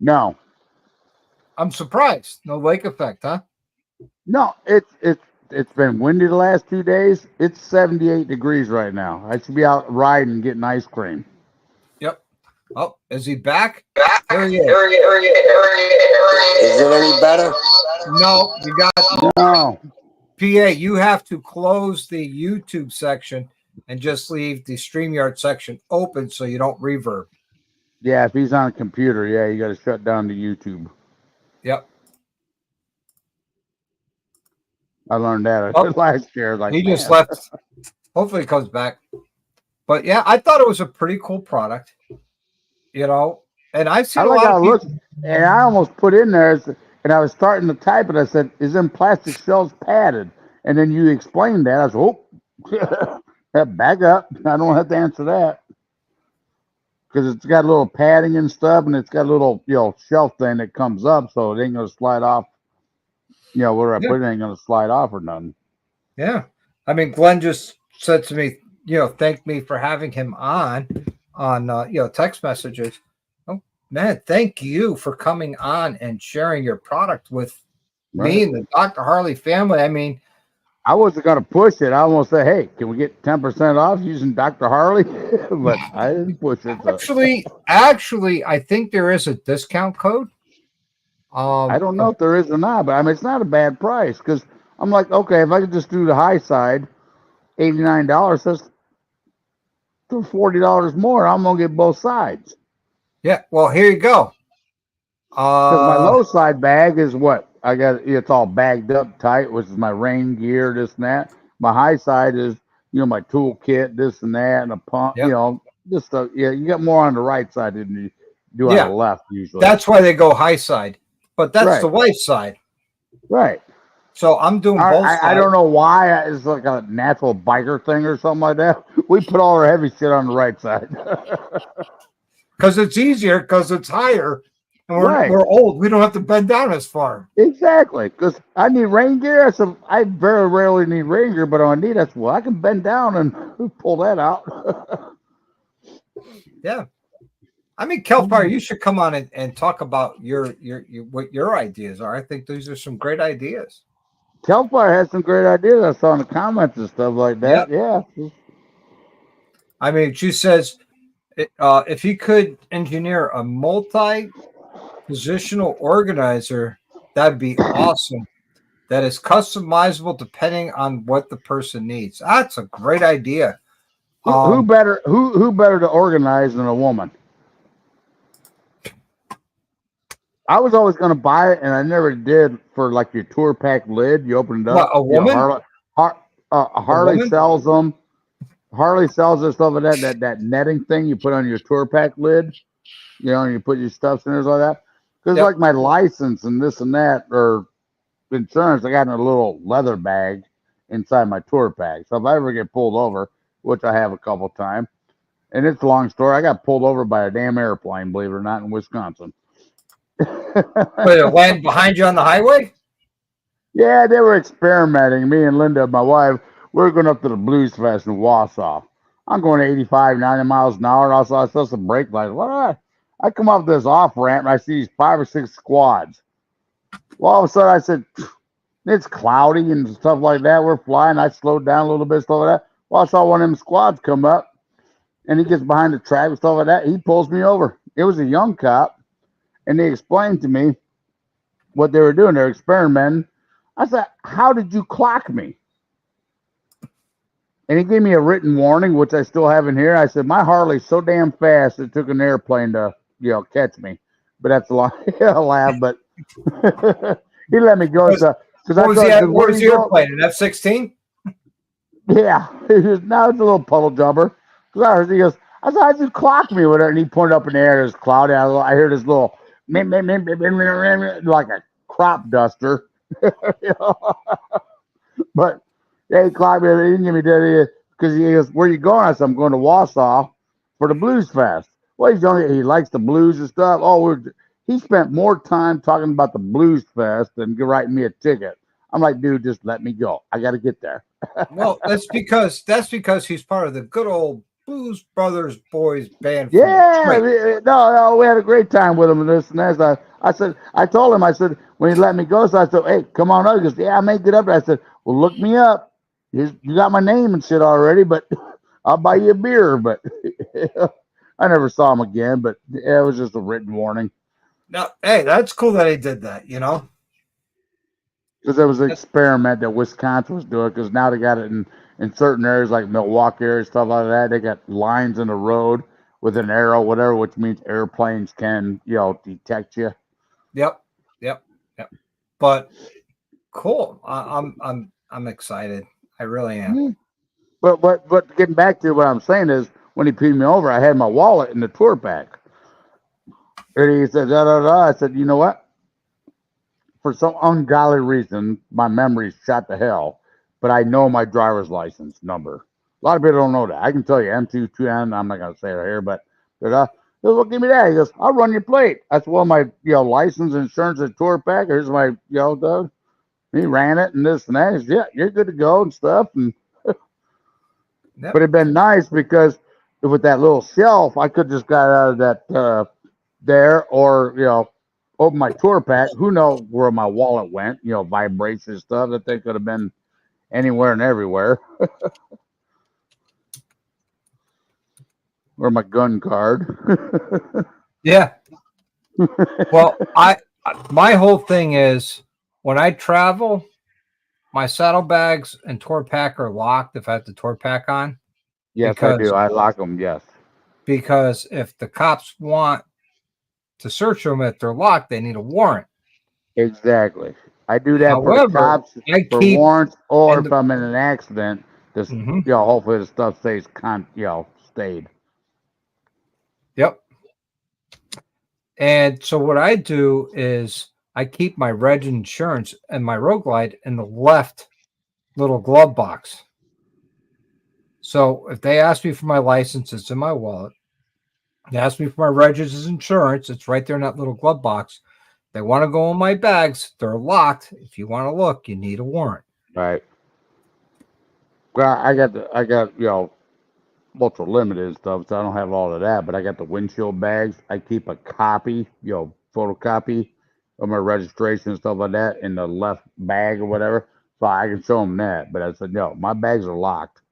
Speaker 4: No.
Speaker 1: I'm surprised. No lake effect, huh?
Speaker 4: No, it's been windy the last 2 days. It's 78 degrees right now. I should be out riding, getting ice cream.
Speaker 1: Yep. Oh, is he back? There he is.
Speaker 5: Is it any better?
Speaker 1: No, you got
Speaker 4: no.
Speaker 1: PA, you have to close the YouTube section and just leave the StreamYard section open so you don't reverb.
Speaker 4: Yeah, if he's on a computer, you got to shut down the YouTube.
Speaker 1: Yep.
Speaker 4: I learned that last year.
Speaker 1: He just left. Hopefully he comes back. But yeah, I thought it was a pretty cool product. And I've seen a lot of people.
Speaker 4: And I almost put in there, and I was starting to type it. I said, "Is them plastic shells padded?" And then you explained that. I was, back up. I don't have to answer that because it's got a little padding and stuff, and it's got a little shelf thing that comes up, so it ain't gonna slide off. Where I put it ain't gonna slide off or nothing.
Speaker 1: Yeah, I mean, Glenn just said to me, thank me for having him on text messages. Oh man, thank you for coming on and sharing your product with me and the Dr. Harley family. I mean,
Speaker 4: I wasn't gonna push it. I almost said, "Hey, can we get 10% off using Dr. Harley?" But I didn't push it.
Speaker 1: Actually, I think there is a discount code.
Speaker 4: I don't know if there is or not, but I mean, it's not a bad price because I'm like, okay, if I could just do the high side, $89, that's for $40 more. I'm gonna get both sides
Speaker 1: Yeah. Well, here you go.
Speaker 4: because my
Speaker 1: Uh,
Speaker 4: low side bag is what I got. It's all bagged up tight, which is my rain gear, this and that. My high side is my tool kit, this and that, and a pump.
Speaker 1: yep.
Speaker 4: Just yeah, you got more on the right side than you do on the
Speaker 1: Yeah.
Speaker 4: left usually.
Speaker 1: That's why they go high side, but that's
Speaker 4: Right,
Speaker 1: the wife's side.
Speaker 4: right.
Speaker 1: So I'm doing both sides.
Speaker 4: I don't know why. It's like a natural biker thing or something like that. We put all our heavy shit on the right side.
Speaker 1: Because it's easier, because it's higher, and
Speaker 4: Right.
Speaker 1: we're old. We don't have to bend down as far.
Speaker 4: Exactly. Because I need rain gear. I said, I very rarely need rain gear, but on I need, I said, well, I can bend down and pull that out.
Speaker 1: Yeah. I mean, Kelfire, you should come on and talk about your what your ideas are. I think these are some great ideas.
Speaker 4: Telfire has some great ideas. I saw in the comments and stuff like that. Yeah.
Speaker 1: I mean, she says if he could engineer a multi-positional organizer, that'd be awesome. That is customizable depending on what the person needs. That's a great idea.
Speaker 4: Who better to organize than a woman? I was always going to buy it, and I never did for like your tour pack lid. You open it up.
Speaker 1: What, a woman?
Speaker 4: Harley sells them. Harley sells this stuff like that netting thing you put on your tour pack lid. And you put your stuff in there like that. Because like my license and this and that or insurance, I got in a little leather bag inside my tour pack. So if I ever get pulled over, which I have a couple times, and it's a long story, I got pulled over by a damn airplane, believe it or not, in Wisconsin.
Speaker 1: But it landed behind you on the highway?
Speaker 4: Yeah, they were experimenting. Me and Linda, my wife, we were going up to the Blues Fest in Wausau. I'm going 85, 90 miles an hour, and also I saw some brake lights. What? I come off this off ramp, and I see these 5 or 6 squads. Well, all of a sudden, I said, it's cloudy and stuff like that. We're flying. I slowed down a little bit, stuff like that. Well, I saw one of them squads come up, and he gets behind the track and stuff like that. He pulls me over. It was a young cop, and they explained to me what they were doing. They're experimenting. I said, how did you clock me? And he gave me a written warning, which I still have in here. I said, my Harley's so damn fast, it took an airplane to, catch me. But that's a laugh, but he let me go.
Speaker 1: What was the airplane, an F-16?
Speaker 4: Yeah. Now it's a little puddle jumper. He goes, I said, how'd you clock me with it? And he pointed up in the air. It was cloudy. I heard this little, like a crop duster. But yeah, he clocked me. He didn't give me that because he goes, where you going? I said, I'm going to Wausau for the Blues Fest. Well, he likes the blues and stuff. He spent more time talking about the Blues Fest than writing me a ticket. I'm like, dude, just let me go. I got to get there.
Speaker 1: Well, that's because he's part of the good old Blues Brothers Boys band.
Speaker 4: Yeah, no, we had a great time with him and this and that. I told him, when he let me go, so I said, hey, come on up. He goes, yeah, I may get up there. I said, well, look me up. You got my name and shit already, but I'll buy you a beer. But I never saw him again, but it was just a written warning.
Speaker 1: No, hey, that's cool that he did that,
Speaker 4: Because there was an experiment that Wisconsin was doing, because now they got it in certain areas like Milwaukee area, stuff like that. They got lines in the road with an arrow, whatever, which means airplanes can, detect you.
Speaker 1: Yep. But cool. I'm excited. I really am.
Speaker 4: But getting back to what I'm saying is, when he peed me over, I had my wallet in the tour pack. And he said, da, da, da. I said, you know what? For some ungodly reason, my memory's shot to hell, but I know my driver's license number. A lot of people don't know that. I can tell you M22N. I'm not going to say it here, but he goes, well, give me that. He goes, I'll run your plate. That's well, my license, insurance, and tour pack. Here's my Doug. He ran it and this and that. He said, yeah, you're good to go and stuff. And But it'd been nice because with that little shelf, I could just got out of that there, or open my tour pack. Who knows where my wallet went? Vibration stuff. That thing could have been anywhere and everywhere. Or my gun card.
Speaker 1: Yeah. Well, my whole thing is when I travel, my saddlebags and tour pack are locked if I have the tour pack on.
Speaker 4: Yes, I do. I lock them. Yes.
Speaker 1: Because if the cops want to search them if they're locked, they need a warrant.
Speaker 4: Exactly. I do that for the
Speaker 1: However,
Speaker 4: cops,
Speaker 1: I
Speaker 4: for
Speaker 1: keep
Speaker 4: warrants, or
Speaker 1: in
Speaker 4: if
Speaker 1: the,
Speaker 4: I'm in an accident, just hopefully the stuff stays stayed.
Speaker 1: Yep. And so what I do is I keep my reg insurance and my road glide in the left little glove box. So if they ask me for my license, it's in my wallet. They ask me for my reg's insurance, it's right there in that little glove box. They want to go in my bags, they're locked. If you want to look, you need a warrant.
Speaker 4: Right. Well, I got ultra limited and stuff, so I don't have all of that, but I got the windshield bags. I keep a copy, photocopy of my registration and stuff like that in the left bag or whatever, so I can show them that. But I said, no, my bags are locked,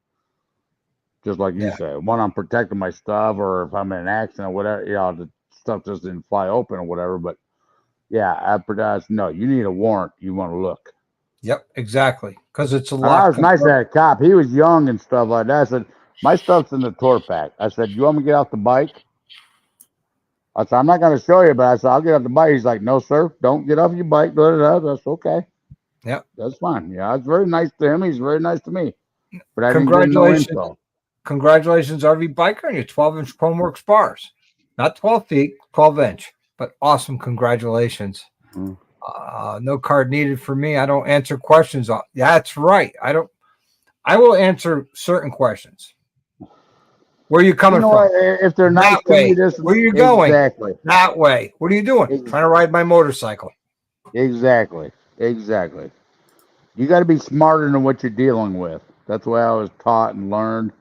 Speaker 4: just like you said. When I'm protecting my stuff, or if I'm in an accident or whatever, the stuff just didn't fly open or whatever. But yeah, no, you need a warrant. You want to look.
Speaker 1: Yep, exactly. Because it's a
Speaker 4: And I
Speaker 1: lock.
Speaker 4: was nice at a cop. He was young and stuff like that. I said, my stuff's in the tour pack. I said, you want me to get off the bike? I said, I'm not going to show you, but I said, I'll get off the bike. He's like, no, sir, don't get off your bike. That's okay.
Speaker 1: Yep.
Speaker 4: That's fine. Yeah, I was very nice to him. He's very nice to me. But I didn't get no
Speaker 1: Congratulations.
Speaker 4: info.
Speaker 1: Congratulations, RV Biker, on your 12-inch Chromeworks bars. Not 12 feet, 12-inch. But awesome. Congratulations. No card needed for me. I don't answer questions. That's right. I will answer certain questions. Where are you coming from?
Speaker 4: What? If they're nice
Speaker 1: That
Speaker 4: to
Speaker 1: way.
Speaker 4: me,
Speaker 1: Where are you going?
Speaker 4: Exactly.
Speaker 1: That way. What are you doing? Trying to ride my motorcycle.
Speaker 4: Exactly. You got to be smarter than what you're dealing with. That's the way I was taught and learned.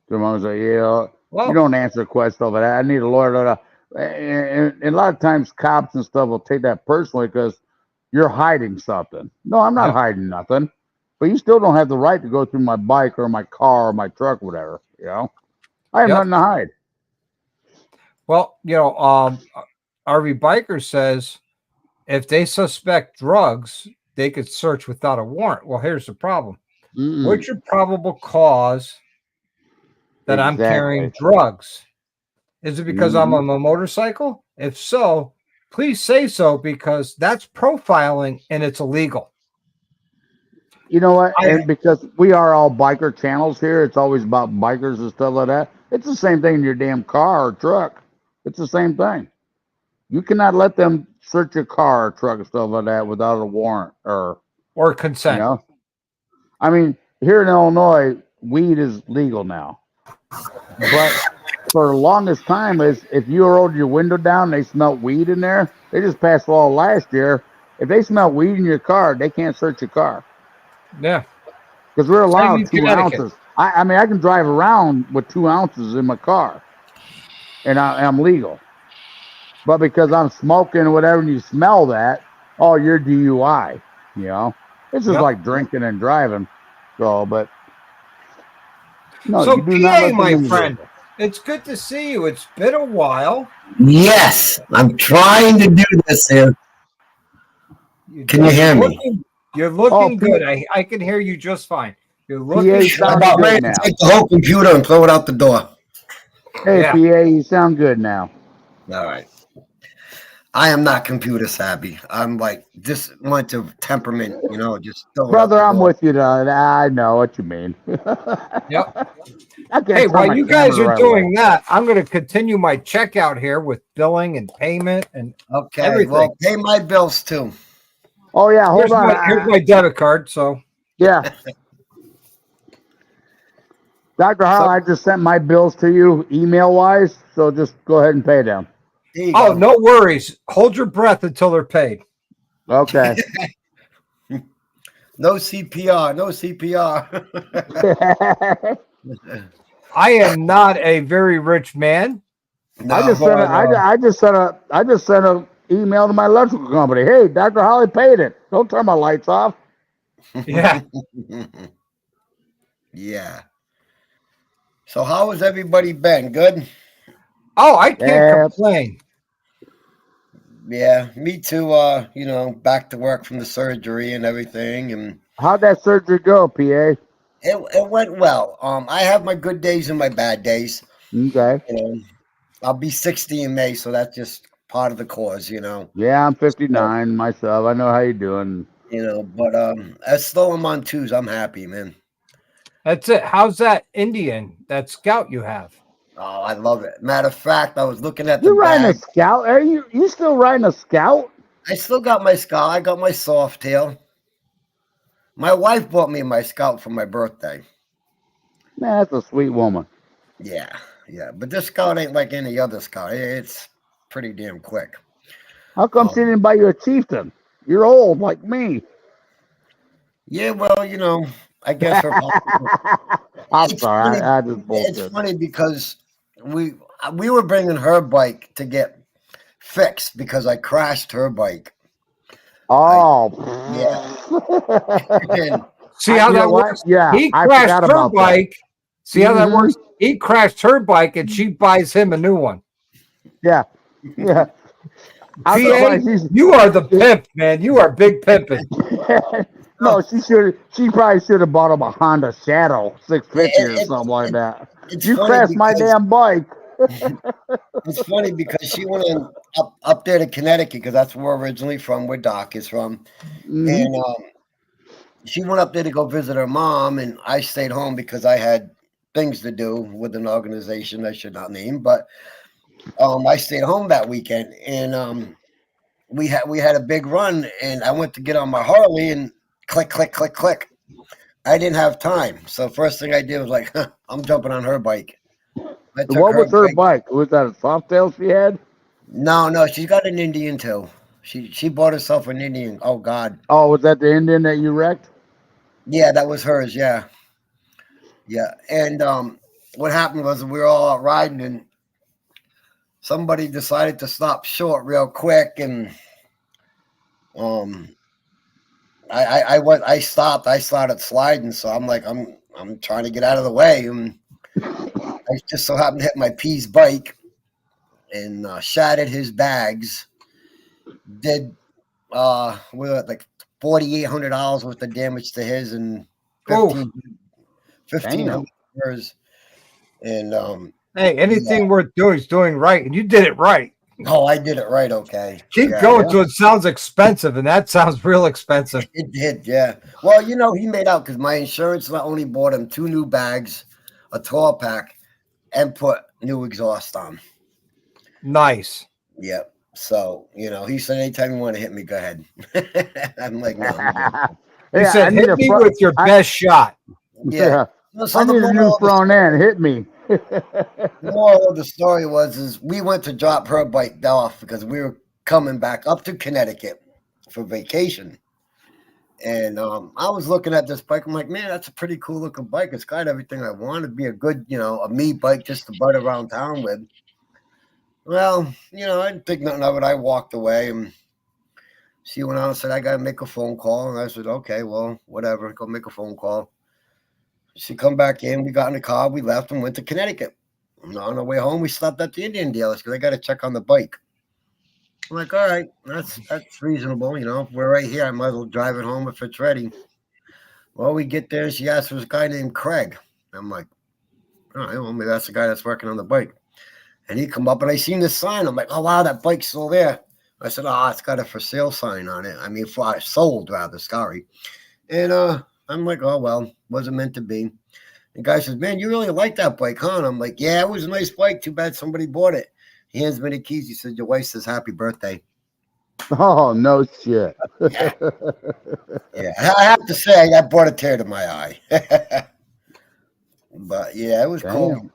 Speaker 4: So I was like, you don't answer questions over that. I need a lawyer. And a lot of times cops and stuff will take that personally because you're hiding something. No, I'm not hiding nothing. But you still don't have the right to go through my bike or my car or my truck, or whatever. I have nothing to hide.
Speaker 1: Well, RV Biker says if they suspect drugs, they could search without a warrant. Well, here's the problem. What's your probable cause that I'm carrying drugs? Is it because I'm on a motorcycle? If so, please say so, because that's profiling and it's illegal.
Speaker 4: You know what? And because we are all biker channels here, it's always about bikers and stuff like that. It's the same thing in your damn car or truck. It's the same thing. You cannot let them search your car or truck and stuff like that without a warrant or
Speaker 1: consent.
Speaker 4: I mean, here in Illinois, weed is legal now. But for the longest time, is if you rolled your window down, they smelled weed in there. They just passed a law last year. If they smell weed in your car, they can't search your car.
Speaker 1: Yeah.
Speaker 4: Because we're allowed 2 ounces. I mean, I can drive around with 2 ounces in my car, and I'm legal. But because I'm smoking or whatever, and you smell that, you're DUI. It's just like drinking and driving. So, but no,
Speaker 1: so
Speaker 4: you do
Speaker 1: PA,
Speaker 4: not
Speaker 1: my friend, it's good to see you. It's been a while.
Speaker 5: Yes, I'm trying to do this here. Can you hear me?
Speaker 1: You're looking good. I can hear you just fine. You're looking
Speaker 5: I'm about ready to take the whole computer and throw it out the door.
Speaker 4: Hey, PA, you sound good now.
Speaker 5: All right. I am not computer savvy. I'm like this went to temperament, just throw
Speaker 4: Brother,
Speaker 5: it out the
Speaker 4: I'm
Speaker 5: door.
Speaker 4: with you. I know what you mean.
Speaker 1: Yep. Hey, while you guys are doing that, I'm going to continue my checkout here with billing and payment and everything.
Speaker 5: Well, pay my bills too.
Speaker 4: Oh yeah, hold on.
Speaker 1: Here's my debit card. So
Speaker 4: yeah. Dr. Harley, I just sent my bills to you email-wise, so just go ahead and pay them.
Speaker 1: Oh, no worries. Hold your breath until they're paid.
Speaker 4: Okay.
Speaker 5: No CPR. No CPR.
Speaker 1: I am not a very rich man.
Speaker 5: No.
Speaker 4: I just sent a email to my electrical company. Hey, Dr. Harley paid it. Don't turn my lights off.
Speaker 1: Yeah.
Speaker 5: Yeah. So how has everybody been? Good?
Speaker 1: Oh, I can't complain.
Speaker 5: Yeah, me too. Back to work from the surgery and everything, and
Speaker 4: How'd that surgery go, PA?
Speaker 5: it went well. I have my good days and my bad days.
Speaker 4: Okay.
Speaker 5: You know, I'll be 60 in May, so that's just part of the cause.
Speaker 4: Yeah, I'm
Speaker 5: So,
Speaker 4: 59 myself. I know how you doing.
Speaker 5: but as though I'm on twos, I'm happy, man.
Speaker 1: That's it. How's that Indian, that scout you have?
Speaker 5: Oh, I love it. Matter of fact, I was looking at the
Speaker 4: You're riding a
Speaker 5: bag.
Speaker 4: Scout? Are you still riding a Scout?
Speaker 5: I still got my Scout. I got my soft tail. My wife bought me my Scout for my birthday.
Speaker 4: Man, that's a sweet woman.
Speaker 5: Yeah, yeah. But this Scout ain't like any other Scout. It's pretty damn quick.
Speaker 4: How come she
Speaker 5: Um,
Speaker 4: didn't buy you a Chieftain? You're old like me.
Speaker 5: yeah, well, I guess her.
Speaker 4: I'm
Speaker 5: It's
Speaker 4: sorry.
Speaker 5: funny.
Speaker 4: I just
Speaker 5: It's
Speaker 4: bullshit.
Speaker 5: funny because we were bringing her bike to get fixed because I crashed her bike.
Speaker 4: Oh.
Speaker 5: And
Speaker 1: See how
Speaker 4: You know
Speaker 1: that
Speaker 4: what?
Speaker 1: works?
Speaker 4: Yeah,
Speaker 1: He
Speaker 4: I
Speaker 1: crashed
Speaker 4: forgot
Speaker 1: her
Speaker 4: about that.
Speaker 1: bike. See how that
Speaker 4: Mhm.
Speaker 1: works? He crashed her bike and she buys him a new one.
Speaker 4: Yeah. Yeah. I'm
Speaker 1: PA,
Speaker 4: surprised she's.
Speaker 1: you are the pimp, man. You are big pimping.
Speaker 4: No, she probably should have bought him a Honda Shadow 650 or
Speaker 5: it,
Speaker 4: something like that.
Speaker 5: it's
Speaker 4: You
Speaker 5: funny
Speaker 4: crashed my
Speaker 5: because
Speaker 4: damn bike.
Speaker 5: she went in up there to Connecticut because that's where we're originally from, where Doc is from,
Speaker 4: Mhm.
Speaker 5: and she went up there to go visit her mom, and I stayed home because I had things to do with an organization I should not name, but I stayed home that weekend, and we had a big run, and I went to get on my Harley, and click, click, click, click. I didn't have time, so first thing I did was like, I'm jumping on her bike. I took
Speaker 4: What
Speaker 5: her
Speaker 4: was her
Speaker 5: bike.
Speaker 4: bike? Was that a soft tail she had?
Speaker 5: No, no, she's got an Indian too. She bought herself an Indian. Oh God,
Speaker 4: Oh, was that the Indian that you wrecked?
Speaker 5: yeah, that was hers. Yeah, yeah. And what happened was we were all out riding, and somebody decided to stop short real quick, and um, I stopped. I started sliding, so I'm like, I'm trying to get out of the way, and I just so happened to hit my P's bike and shattered his bags. Did we were at like $4,800 worth of damage to his and
Speaker 1: Oh,
Speaker 5: 1,500
Speaker 4: Damn.
Speaker 5: hers. And
Speaker 1: hey,
Speaker 5: yeah.
Speaker 1: anything worth doing is doing right. And you did it right.
Speaker 5: Oh, I did it right. Okay.
Speaker 1: Keep
Speaker 5: Yeah,
Speaker 1: going till it sounds expensive, and that sounds real expensive.
Speaker 5: it did. Yeah. Well, he made out because my insurance not only bought him 2 new bags, a tall pack, and put new exhaust on.
Speaker 1: Nice.
Speaker 5: Yep. So, he said, anytime you want to hit me, go ahead. I'm like, no, I'm good.
Speaker 1: He
Speaker 4: Yeah, I
Speaker 1: said,
Speaker 4: need
Speaker 1: hit
Speaker 4: a
Speaker 1: me
Speaker 4: front.
Speaker 1: with your best shot.
Speaker 5: Yeah.
Speaker 4: Yeah,
Speaker 5: So
Speaker 4: I
Speaker 5: the
Speaker 4: need a new front end. Hit me.
Speaker 5: moral of the story is we went to drop her bike off because we were coming back up to Connecticut for vacation. And I was looking at this bike. I'm like, man, that's a pretty cool looking bike. It's got everything I want. It'd be a good, a me bike just to bud around town with. Well, I didn't think nothing of it. I walked away, and she went out and said, I got to make a phone call. And I said, okay, well, whatever. Go make a phone call. She come back in. We got in the car. We left and went to Connecticut. And on our way home, we stopped at the Indian dealers because I got to check on the bike. I'm like, all right, that's reasonable. If we're right here, I might as well drive it home if it's ready. Well, we get there, and she asked for this guy named Craig. I'm like, all right, well, maybe that's the guy that's working on the bike. And he come up, and I seen this sign. I'm like, oh, wow, that bike's still there. I said, oh, it's got a for sale sign on it. I mean, sold, rather, sorry. And I'm like, oh, well, wasn't meant to be. The guy says, man, you really like that bike, huh? And I'm like, yeah, it was a nice bike. Too bad somebody bought it. He hands me the keys. He said, your wife says happy birthday.
Speaker 4: Oh no shit.
Speaker 5: Yeah. Yeah. I have to say, that brought a tear to my eye. But yeah, it was cool.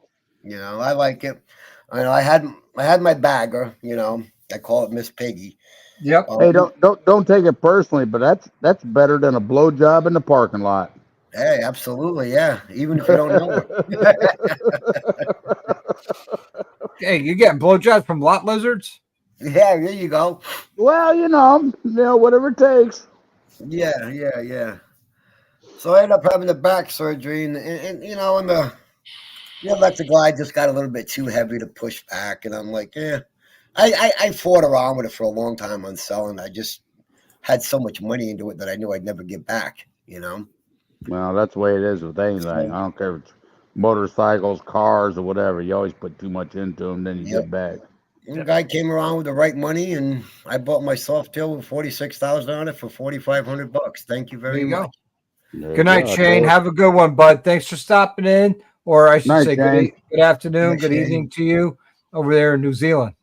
Speaker 4: Damn.
Speaker 5: I like it. I had my bagger, I call it Miss Piggy.
Speaker 1: Yep.
Speaker 4: Hey, don't take it personally, but that's better than a blowjob in the parking lot.
Speaker 5: Hey, absolutely, yeah. Even if you don't know her.
Speaker 1: Hey, you getting blowjobs from lot lizards?
Speaker 5: Yeah, there you go.
Speaker 4: Well, whatever it takes.
Speaker 5: Yeah. So I ended up having the back surgery, and the electric glide just got a little bit too heavy to push back, and I'm like, I fought around with it for a long time on selling. I just had so much money into it that I knew I'd never get back, you know?
Speaker 4: Well, that's the way it is with anything. I don't care if it's motorcycles, cars, or whatever. You always put too much into them, then you
Speaker 5: Yep.
Speaker 4: get back.
Speaker 5: The guy came around with the right money, and I bought my Softail with 46,000 on it for $4,500. Thank you very
Speaker 1: There you go.
Speaker 5: much.
Speaker 4: There you
Speaker 1: Good night,
Speaker 4: go.
Speaker 1: Shane. Have a good one, bud. Thanks for stopping in, or I should
Speaker 4: Night,
Speaker 1: say
Speaker 4: Shane.
Speaker 1: good afternoon,
Speaker 5: Night,
Speaker 1: good
Speaker 5: Shane.
Speaker 1: evening to you over there in New Zealand.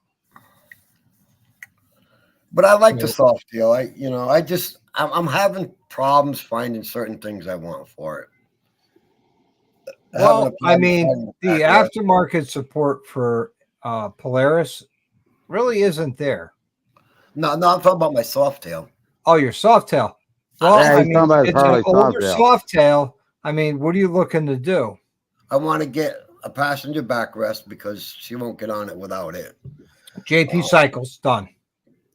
Speaker 5: But I like the
Speaker 1: Yeah.
Speaker 5: Softail. I'm having problems finding certain things I want for it.
Speaker 1: Well, I mean, the
Speaker 5: backrest.
Speaker 1: aftermarket support for Polaris really isn't there.
Speaker 5: No, I'm talking about my Softail.
Speaker 1: Oh, your Softail. Well,
Speaker 4: Yeah,
Speaker 1: I
Speaker 4: he's
Speaker 1: mean,
Speaker 4: talking about his
Speaker 1: it's an
Speaker 4: Harley
Speaker 1: older
Speaker 4: Softail.
Speaker 1: Softail. I mean, what are you looking to do?
Speaker 5: I want to get a passenger backrest because she won't get on it without it.
Speaker 1: JP Cycles done.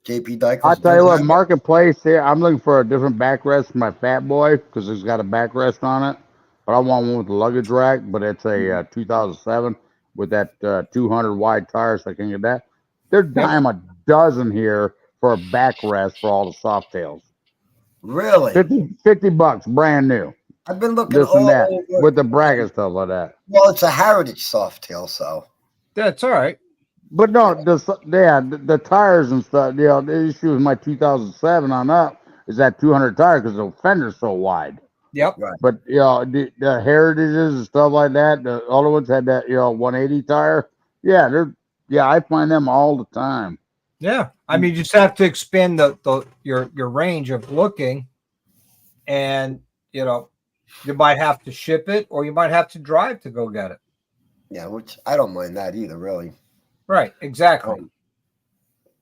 Speaker 5: JP Dyke.
Speaker 4: I'll tell you what, Marketplace here, I'm looking for a different backrest for my Fat Boy because it's got a backrest on it. But I want one with a luggage rack, but it's a 2007 with that 200 wide tires. So I can get that. They're dime a dozen here for a backrest for all the Softails.
Speaker 5: Really?
Speaker 4: $50 brand new.
Speaker 5: I've been looking
Speaker 4: This and
Speaker 5: all
Speaker 4: that
Speaker 5: over.
Speaker 4: with the bracket stuff like that.
Speaker 5: Well, it's a Heritage Softail, so.
Speaker 1: That's all right.
Speaker 4: But no, the tires and stuff. The issue with my 2007 on up is that 200 tire because the fender's so wide.
Speaker 1: Yep.
Speaker 5: Right.
Speaker 4: But the Heritages and stuff like that, the other ones had that 180 tire. Yeah, I find them all the time.
Speaker 1: Yeah. I mean, you just have to expand your range of looking, and you might have to ship it or you might have to drive to go get it.
Speaker 5: Yeah, which I don't mind that either, really.
Speaker 1: Right, exactly.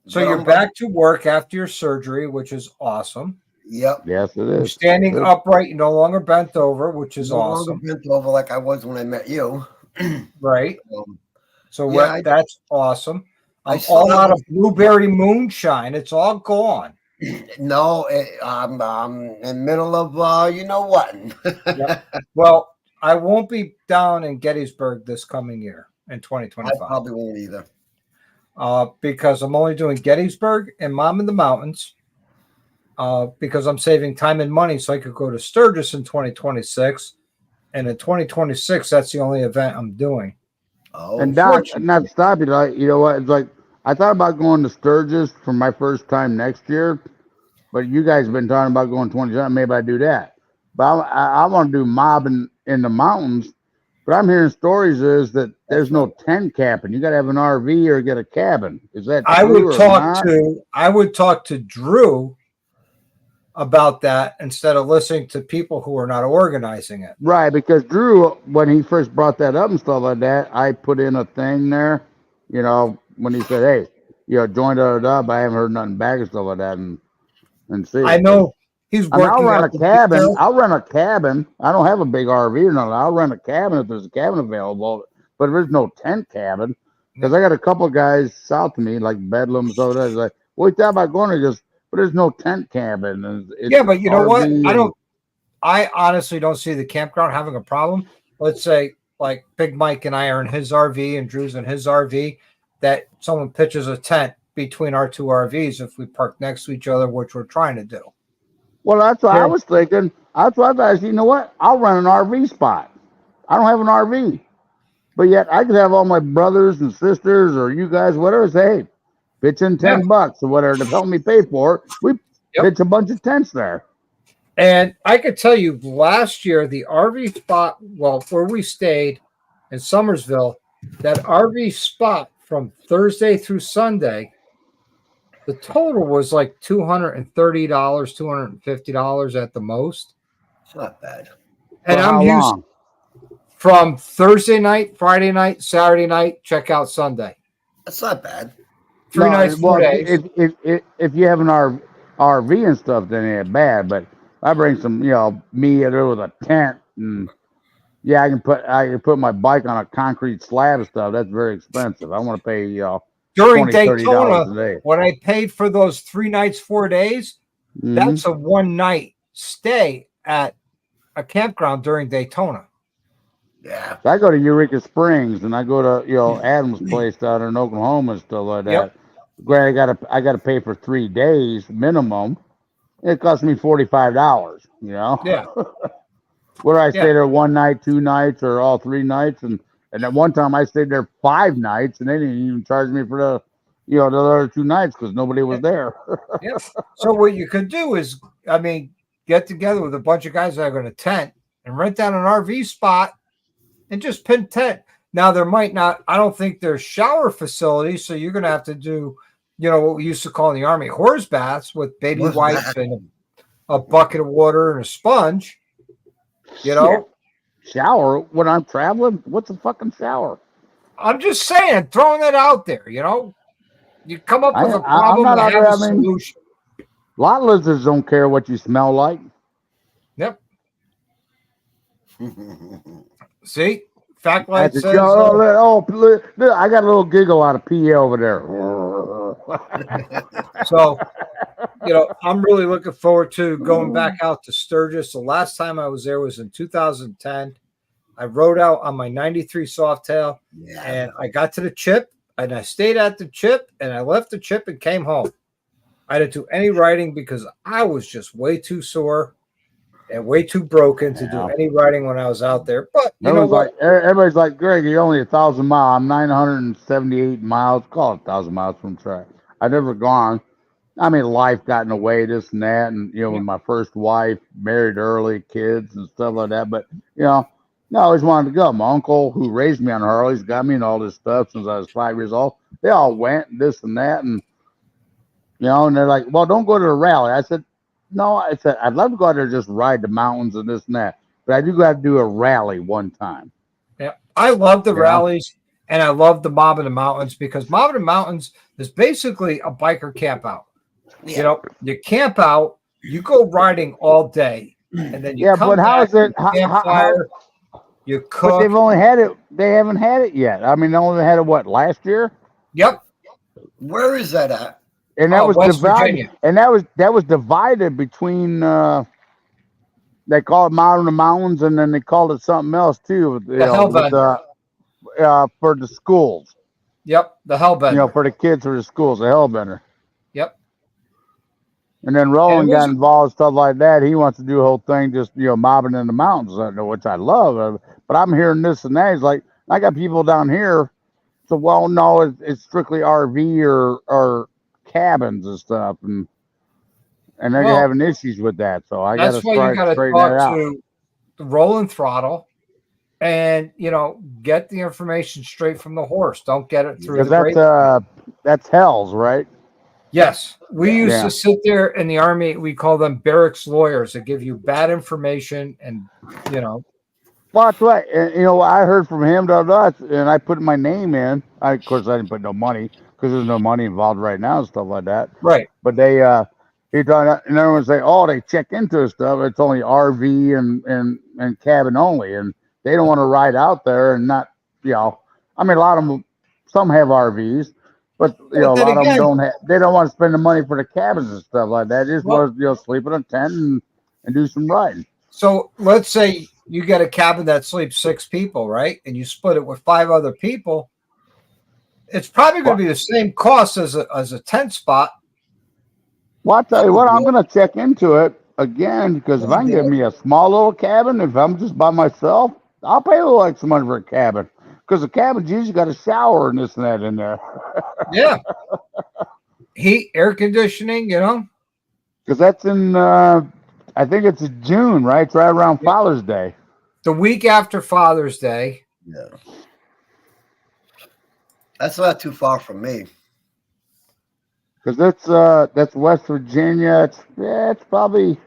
Speaker 1: So you're back to work after your surgery, which is awesome.
Speaker 5: Yep.
Speaker 4: Yes, it is.
Speaker 1: You're standing upright, you're no longer bent over, which is awesome.
Speaker 5: Bent over like I was when I met you.
Speaker 1: Right. So
Speaker 5: yeah,
Speaker 1: that's awesome. I'm all out of blueberry moonshine. It's all gone.
Speaker 5: No, I'm in the middle of you know what.
Speaker 1: Yep. Well, I won't be down in Gettysburg this coming year in 2025.
Speaker 5: I probably won't either.
Speaker 1: Because I'm only doing Gettysburg and Mom in the Mountains. Because I'm saving time and money so I could go to Sturgis in 2026. And in 2026, that's the only event I'm doing.
Speaker 5: Oh,
Speaker 4: and Doc, not to stop you, you know what? It's like I thought about going to Sturgis for my first time next year, but you guys have been talking about going 20. Maybe I do that. But I want to do Mob in the Mountains. But I'm hearing stories is that there's no tent camping. You got to have an RV or get a cabin. Is that true?
Speaker 1: I would talk to Drew about that instead of listening to people who are not organizing it.
Speaker 4: Right, because Drew, when he first brought that up and stuff like that, I put in a thing there, when he said, hey, join but I haven't heard nothing back and stuff like that and see.
Speaker 1: I know he's working.
Speaker 4: I'll rent a cabin. I'll rent a cabin. I don't have a big RV or nothing. I'll rent a cabin if there's a cabin available, but if there's no tent cabin, because I got a couple of guys south of me, like Bedlam, so that's like, we thought about going to just, but there's no tent cabin.
Speaker 1: Yeah, but you know what? I honestly don't see the campground having a problem. Let's say like Big Mike and I are in his RV and Drew's in his RV, that someone pitches a tent between our two RVs if we park next to each other, which we're trying to do.
Speaker 4: Well, that's what I was thinking. That's what I thought. You know what? I'll rent an RV spot. I don't have an RV. But yet I could have all my brothers and sisters or you guys, whatever, say, hey, pitch in $10 or whatever to help me pay for it. We pitch a bunch of tents there.
Speaker 1: And I could tell you last year, the RV spot, where we stayed in Somersville, that RV spot from Thursday through Sunday, the total was like $230, $250 at the most.
Speaker 5: It's not bad.
Speaker 1: And I'm used from Thursday night, Friday night, Saturday night, check out Sunday.
Speaker 5: That's not bad.
Speaker 1: 3 nights, 4 days.
Speaker 4: If you have an RV and stuff, then it ain't bad. But I bring some, me there with a tent, and I can put my bike on a concrete slab and stuff. That's very expensive. I want to pay
Speaker 1: during
Speaker 4: $20,
Speaker 1: Daytona.
Speaker 4: $30 a day.
Speaker 1: When I paid for those 3 nights, 4 days, that's a 1 night stay at a campground during Daytona.
Speaker 5: Yeah,
Speaker 4: so I go to Eureka Springs and I go to Adam's place down in Oklahoma and stuff like that. Granted, I gotta pay for 3 days minimum. It cost me $45. You know,
Speaker 1: Yeah.
Speaker 4: whether I
Speaker 1: Yeah.
Speaker 4: stay there 1 night, 2 nights, or all 3 nights, and at one time I stayed there 5 nights, and they didn't even charge me for the other 2 nights because nobody was there.
Speaker 1: Yeah. So what you could do is, I mean, get together with a bunch of guys that are going to tent and rent out an RV spot and just pin tent. Now there might not. I don't think there's shower facilities, so you're going to have to do, what we used to call in the Army horse baths with baby
Speaker 5: What's
Speaker 1: wipes
Speaker 5: that?
Speaker 1: and a bucket of water and a sponge.
Speaker 4: Shit. Shower when I'm traveling? What's a fucking shower?
Speaker 1: I'm just saying, throwing it out there. You come up with a
Speaker 4: I'm
Speaker 1: problem
Speaker 4: not
Speaker 1: to
Speaker 4: out
Speaker 1: have
Speaker 4: there.
Speaker 1: a
Speaker 4: I mean,
Speaker 1: solution.
Speaker 4: a lot of lizards don't care what you smell like.
Speaker 1: Yep. See, fact
Speaker 4: I
Speaker 1: light
Speaker 4: said,
Speaker 1: says.
Speaker 4: I got a little giggle out of PA over there.
Speaker 1: So, I'm really looking forward to going back out to Sturgis. The last time I was there was in 2010. I rode out on my 93 Softail,
Speaker 5: Yeah.
Speaker 1: and I got to the chip, and I stayed at the chip, and I left the chip and came home. I didn't do any riding because I was just way too sore and way too broken to do any riding when I was out there. But you know what?
Speaker 4: Everybody's like, Greg, you're only 1,000 miles. I'm 978 miles. Call it 1,000 miles from track. I've never gone. I mean, life got in the way, this and that, and with my first wife, married early, kids and stuff like that. But I always wanted to go. My uncle, who raised me on Harleys, got me in all this stuff since I was 5 years old. They all went, this and that, and and they're like, well, don't go to the rally. I said, no. I said, I'd love to go out there and just ride the mountains and this and that, but I do got to do a rally one time.
Speaker 1: Yeah, I love the rallies, and I love the Mob in the Mountains because Mob in the Mountains is basically a biker camp out.
Speaker 5: Yeah.
Speaker 1: You camp out, you go riding all day, and then you come
Speaker 4: but how
Speaker 1: back,
Speaker 4: is it?
Speaker 1: campfire, you cook.
Speaker 4: But they've only had it. They haven't had it yet. I mean, they only had it last year.
Speaker 1: Yep.
Speaker 5: Where is that at?
Speaker 4: And that was
Speaker 1: West
Speaker 4: divided.
Speaker 1: Virginia.
Speaker 4: And that was divided between. They call it Mountain of the Mountains, and then they called it something else too. For the schools.
Speaker 1: Yep, the Hellbender.
Speaker 4: For the kids for the schools, the Hellbender.
Speaker 1: Yep.
Speaker 4: And then Roland got involved, stuff like that. He wants to do a whole thing, just mobbing in the mountains, which I love. But I'm hearing this and that. He's like, I got people down here. So, well, no, it's strictly RV or cabins and stuff, and they're having issues with that. So I got to straighten that out.
Speaker 1: To the Rolling Throttle, and get the information straight from the horse. Don't get it through
Speaker 4: that's Hell's, right?
Speaker 1: Yes, we used to sit there in the Army. We call them barracks lawyers that give you bad information, and
Speaker 4: Well, that's right. And, I heard from him and I put my name in. Of course, I didn't put no money because there's no money involved right now and stuff like that.
Speaker 1: Right.
Speaker 4: But they, and everyone say, oh, they check into stuff. It's only RV and cabin only, and they don't want to ride out there and not, I mean, a lot of them, some have RVs. But a lot of them don't have. They don't want to spend the money for the cabins and stuff like that. They just want to sleep in a tent and do some riding.
Speaker 1: So let's say you get a cabin that sleeps 6 people, right? And you split it with 5 other people. It's probably going to be the same cost as a tent spot.
Speaker 4: Well, I'll tell you what. I'm going to check into it again because if I can get me a small little cabin, if I'm just by myself, I'll pay a little extra money for a cabin. Because the cabin's usually got a shower and this and that in there.
Speaker 1: Yeah. Heat, air conditioning,
Speaker 4: Because that's in, I think it's in June, right? It's right around Father's Day.
Speaker 1: The week after Father's Day.
Speaker 5: Yeah. That's not too far from me.
Speaker 4: Because that's West Virginia. It's probably...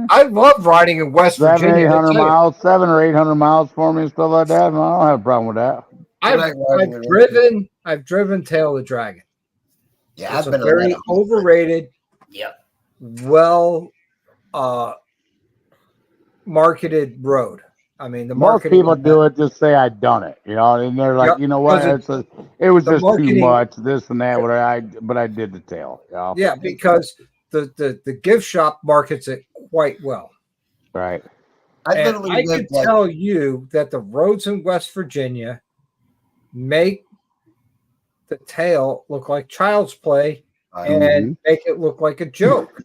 Speaker 1: I love riding in West Virginia.
Speaker 4: 700 or 800 miles for me and stuff like that. And I don't have a problem with that.
Speaker 1: I've driven Tail of the Dragon.
Speaker 5: Yeah,
Speaker 1: it's a very overrated, well marketed road. I mean,
Speaker 4: most people do it, just say I've done it, and they're like, you know what? It was just too much, this and that. But I did the Tail.
Speaker 1: Yeah, because the gift shop markets it quite well.
Speaker 4: Right.
Speaker 1: I can tell you that the roads in West Virginia make the tail look like child's play and
Speaker 4: Mm-hmm.
Speaker 1: make it look like a joke.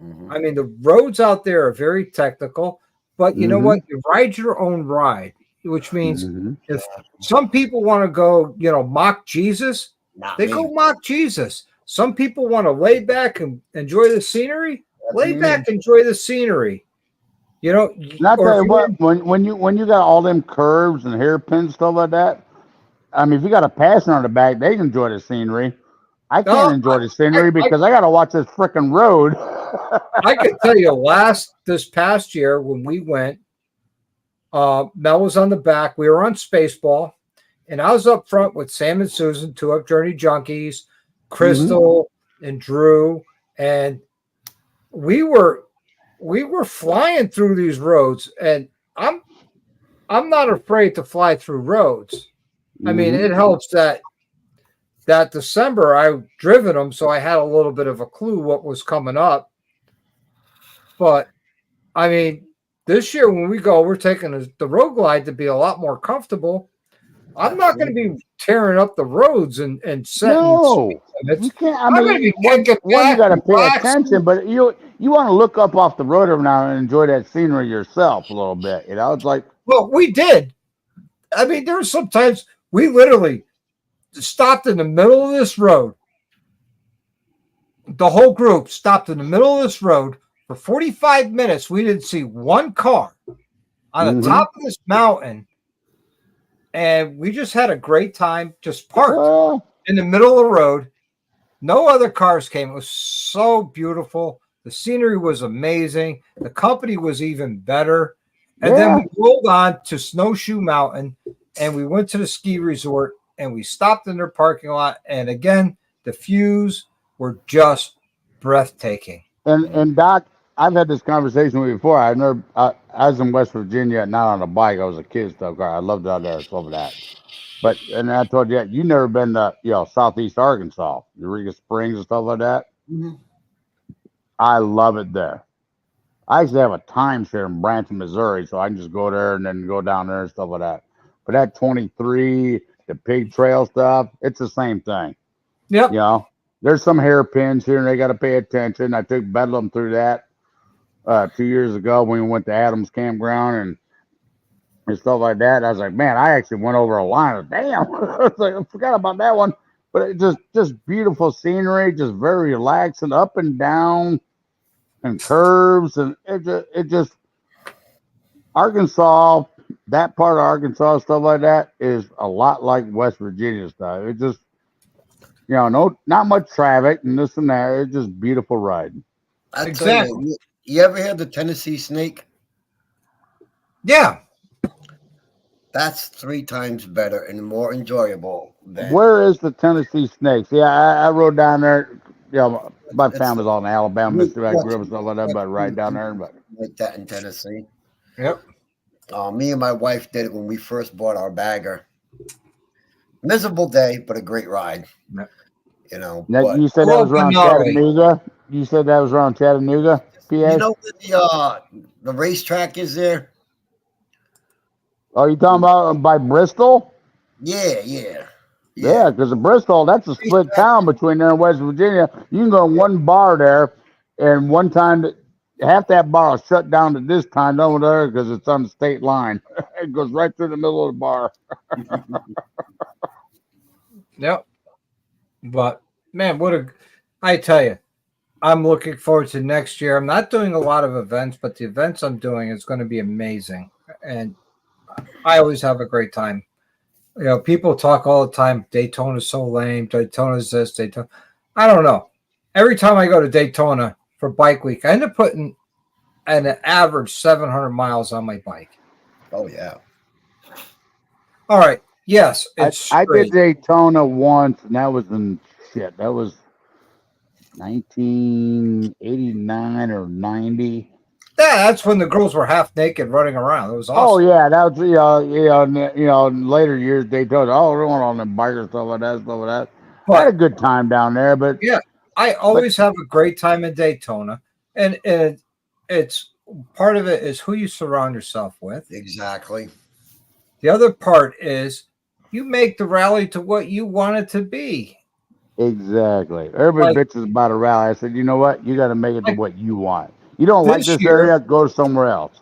Speaker 5: Mhm.
Speaker 1: I mean, the roads out there are very technical, but you know what? You ride your own ride, which means
Speaker 4: Mm-hmm.
Speaker 1: if some people want to go, mock Jesus,
Speaker 5: Not
Speaker 1: they
Speaker 5: me.
Speaker 1: go mock Jesus. Some people want to lay back and enjoy the scenery.
Speaker 5: That's
Speaker 1: Lay
Speaker 5: me.
Speaker 1: back, enjoy the scenery.
Speaker 4: And I
Speaker 1: Or
Speaker 4: tell
Speaker 1: if
Speaker 4: you what, when you got all them curves and hairpins stuff like that, I mean, if you got a passenger on the back, they can enjoy the scenery. I can't enjoy the scenery because I got to watch this freaking road.
Speaker 1: I can tell you, this past year when we went, Mel was on the back. We were on Spaceball, and I was up front with Sam and Susan, two Up Journey junkies, Crystal and Drew, and we were flying through these roads. And I'm not afraid to fly through roads. I mean, it helps that December I've driven them, so I had a little bit of a clue what was coming up. But I mean, this year when we go, we're taking the road glide to be a lot more comfortable. I'm not going to be tearing up the roads and setting.
Speaker 4: No,
Speaker 1: limits.
Speaker 4: you can't. I
Speaker 1: I'm going to
Speaker 4: mean,
Speaker 1: be
Speaker 4: one,
Speaker 1: kicking
Speaker 4: you
Speaker 1: back,
Speaker 4: got to pay
Speaker 1: relaxing.
Speaker 4: attention, but you want to look up off the road every now and enjoy that scenery yourself a little bit. It's like,
Speaker 1: Well, we did. I mean, there were some times we literally stopped in the middle of this road. The whole group stopped in the middle of this road for 45 minutes. We didn't see one car on the top of this mountain. And we just had a great time, just parked in the middle of the road. No other cars came. It was so beautiful. The scenery was amazing. The company was even better. And then we rolled on to Snowshoe Mountain, and we went to the ski resort, and we stopped in their parking lot. And again, the views were just breathtaking.
Speaker 4: And Doc, I've had this conversation with you before. I was in West Virginia, not on a bike. I was a kid stuff car. I loved it out there, stuff like that. But and I told you, you never been to Southeast Arkansas, Eureka Springs and stuff like that.
Speaker 5: Mhm.
Speaker 4: I love it there. I actually have a timeshare in Branson, Missouri, so I can just go there and then go down there and stuff like that. But that 23, the pig trail stuff, it's the same thing.
Speaker 1: Yep.
Speaker 4: There's some hairpins here and they got to pay attention. I took Bedlam through that 2 years ago when we went to Adams Campground and stuff like that. I was like, man, I actually went over a line. Damn, I was like, I forgot about that one. But it just beautiful scenery, just very relaxing, up and down, and curves, and it just Arkansas. That part of Arkansas, stuff like that, is a lot like West Virginia stuff. It just not much traffic and this and that. It's just beautiful riding.
Speaker 5: I
Speaker 1: Exactly.
Speaker 5: tell you ever hear the Tennessee snake?
Speaker 1: Yeah.
Speaker 5: That's 3 times better and more enjoyable than.
Speaker 4: Where is the Tennessee snakes? Yeah, I rode down there. My family's all in Alabama, Mississippi. I grew up and stuff like that, but right down there. But
Speaker 5: like that in Tennessee.
Speaker 1: Yep.
Speaker 5: Me and my wife did it when we first bought our bagger. Miserable day, but a great ride.
Speaker 1: Yep.
Speaker 4: Now, you said that was around Chattanooga. You said that was around Chattanooga, PA.
Speaker 5: You know where the racetrack is there?
Speaker 4: Oh, you talking about by Bristol?
Speaker 5: Yeah.
Speaker 4: Yeah, because Bristol, that's a split town between there and West Virginia. You can go in one bar there, and one time half that bar will shut down at this time over there because it's on the state line. It goes right through the middle of the bar.
Speaker 1: Yep. But man, I tell you, I'm looking forward to next year. I'm not doing a lot of events, but the events I'm doing is going to be amazing. And I always have a great time. People talk all the time, Daytona's so lame, Daytona's this, Daytona. I don't know. Every time I go to Daytona for bike week, I end up putting an average 700 miles on my bike.
Speaker 5: Oh, yeah.
Speaker 1: All right. Yes,
Speaker 4: I did Daytona once, and that was that was 1989 or 90.
Speaker 1: Yeah, that's when the girls were half naked running around. It was awesome.
Speaker 4: Oh yeah, that was in later years Daytona. Oh, we're going on the bike or stuff like that. But I had a good time down there. But
Speaker 1: yeah, I always have a great time in Daytona, and it's part of it is who you surround yourself with.
Speaker 5: Exactly.
Speaker 1: The other part is, you make the rally to what you want it to be.
Speaker 4: Exactly. Everybody
Speaker 1: Like-
Speaker 4: bitches about a rally. I said, you know what? You got to make it to
Speaker 1: Like
Speaker 4: what you want. You don't like
Speaker 1: this
Speaker 4: this
Speaker 1: year-
Speaker 4: area? Go somewhere else.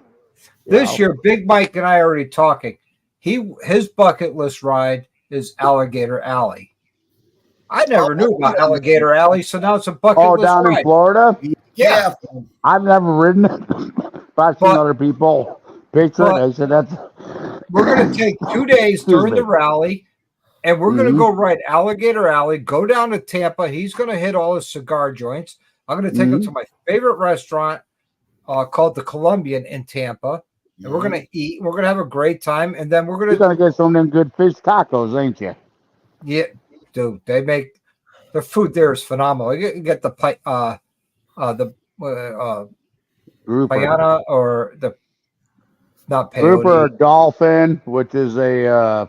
Speaker 4: You
Speaker 1: This
Speaker 4: know?
Speaker 1: year, Big Mike and I are already talking. His bucket list ride is Alligator Alley. I never knew about Alligator Alley, so now it's a bucket
Speaker 4: Oh,
Speaker 1: list
Speaker 4: down in
Speaker 1: ride.
Speaker 4: Florida?
Speaker 1: Yeah.
Speaker 4: I've never ridden it, but I've seen
Speaker 1: But-
Speaker 4: other people picture it.
Speaker 1: but-
Speaker 4: I said, that's.
Speaker 1: We're going to take 2 days
Speaker 4: Excuse
Speaker 1: during
Speaker 4: me.
Speaker 1: the rally, and we're going to
Speaker 4: Mhm.
Speaker 1: go ride Alligator Alley, go down to Tampa. He's going to hit all his cigar joints. I'm going to take him
Speaker 4: Mhm.
Speaker 1: to my favorite restaurant called the Colombian in Tampa, and we're going to eat. We're going to have a great time, and then we're going
Speaker 4: You're
Speaker 1: to
Speaker 4: going to get some of them good fish tacos, ain't you?
Speaker 1: yeah, dude. They make the food there is phenomenal. You get the
Speaker 4: Grouper.
Speaker 1: payana or the not
Speaker 4: Grouper or
Speaker 1: peyote.
Speaker 4: dolphin, which is a,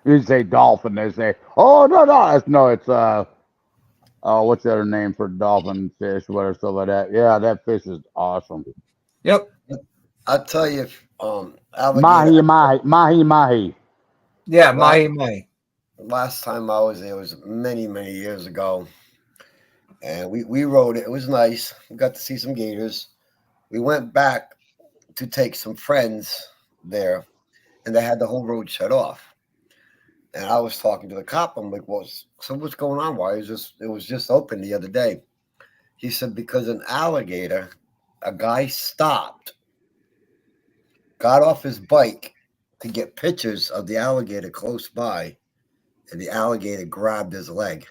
Speaker 4: you say dolphin, they say, oh, no, it's, oh, what's the other name for dolphin fish, whatever, stuff like that. Yeah, that fish is awesome.
Speaker 1: Yep.
Speaker 5: I'll tell you, alligator.
Speaker 4: Mahi.
Speaker 1: Yeah,
Speaker 5: Right.
Speaker 1: mahi.
Speaker 5: Last time I was there was many, many years ago, and we rode it. It was nice. We got to see some gators. We went back to take some friends there, and they had the whole road shut off. And I was talking to the cop. I'm like, "Well, so what's going on? Why is this? It was just open the other day." He said, "Because an alligator, a guy stopped, got off his bike to get pictures of the alligator close by, and the alligator grabbed his leg."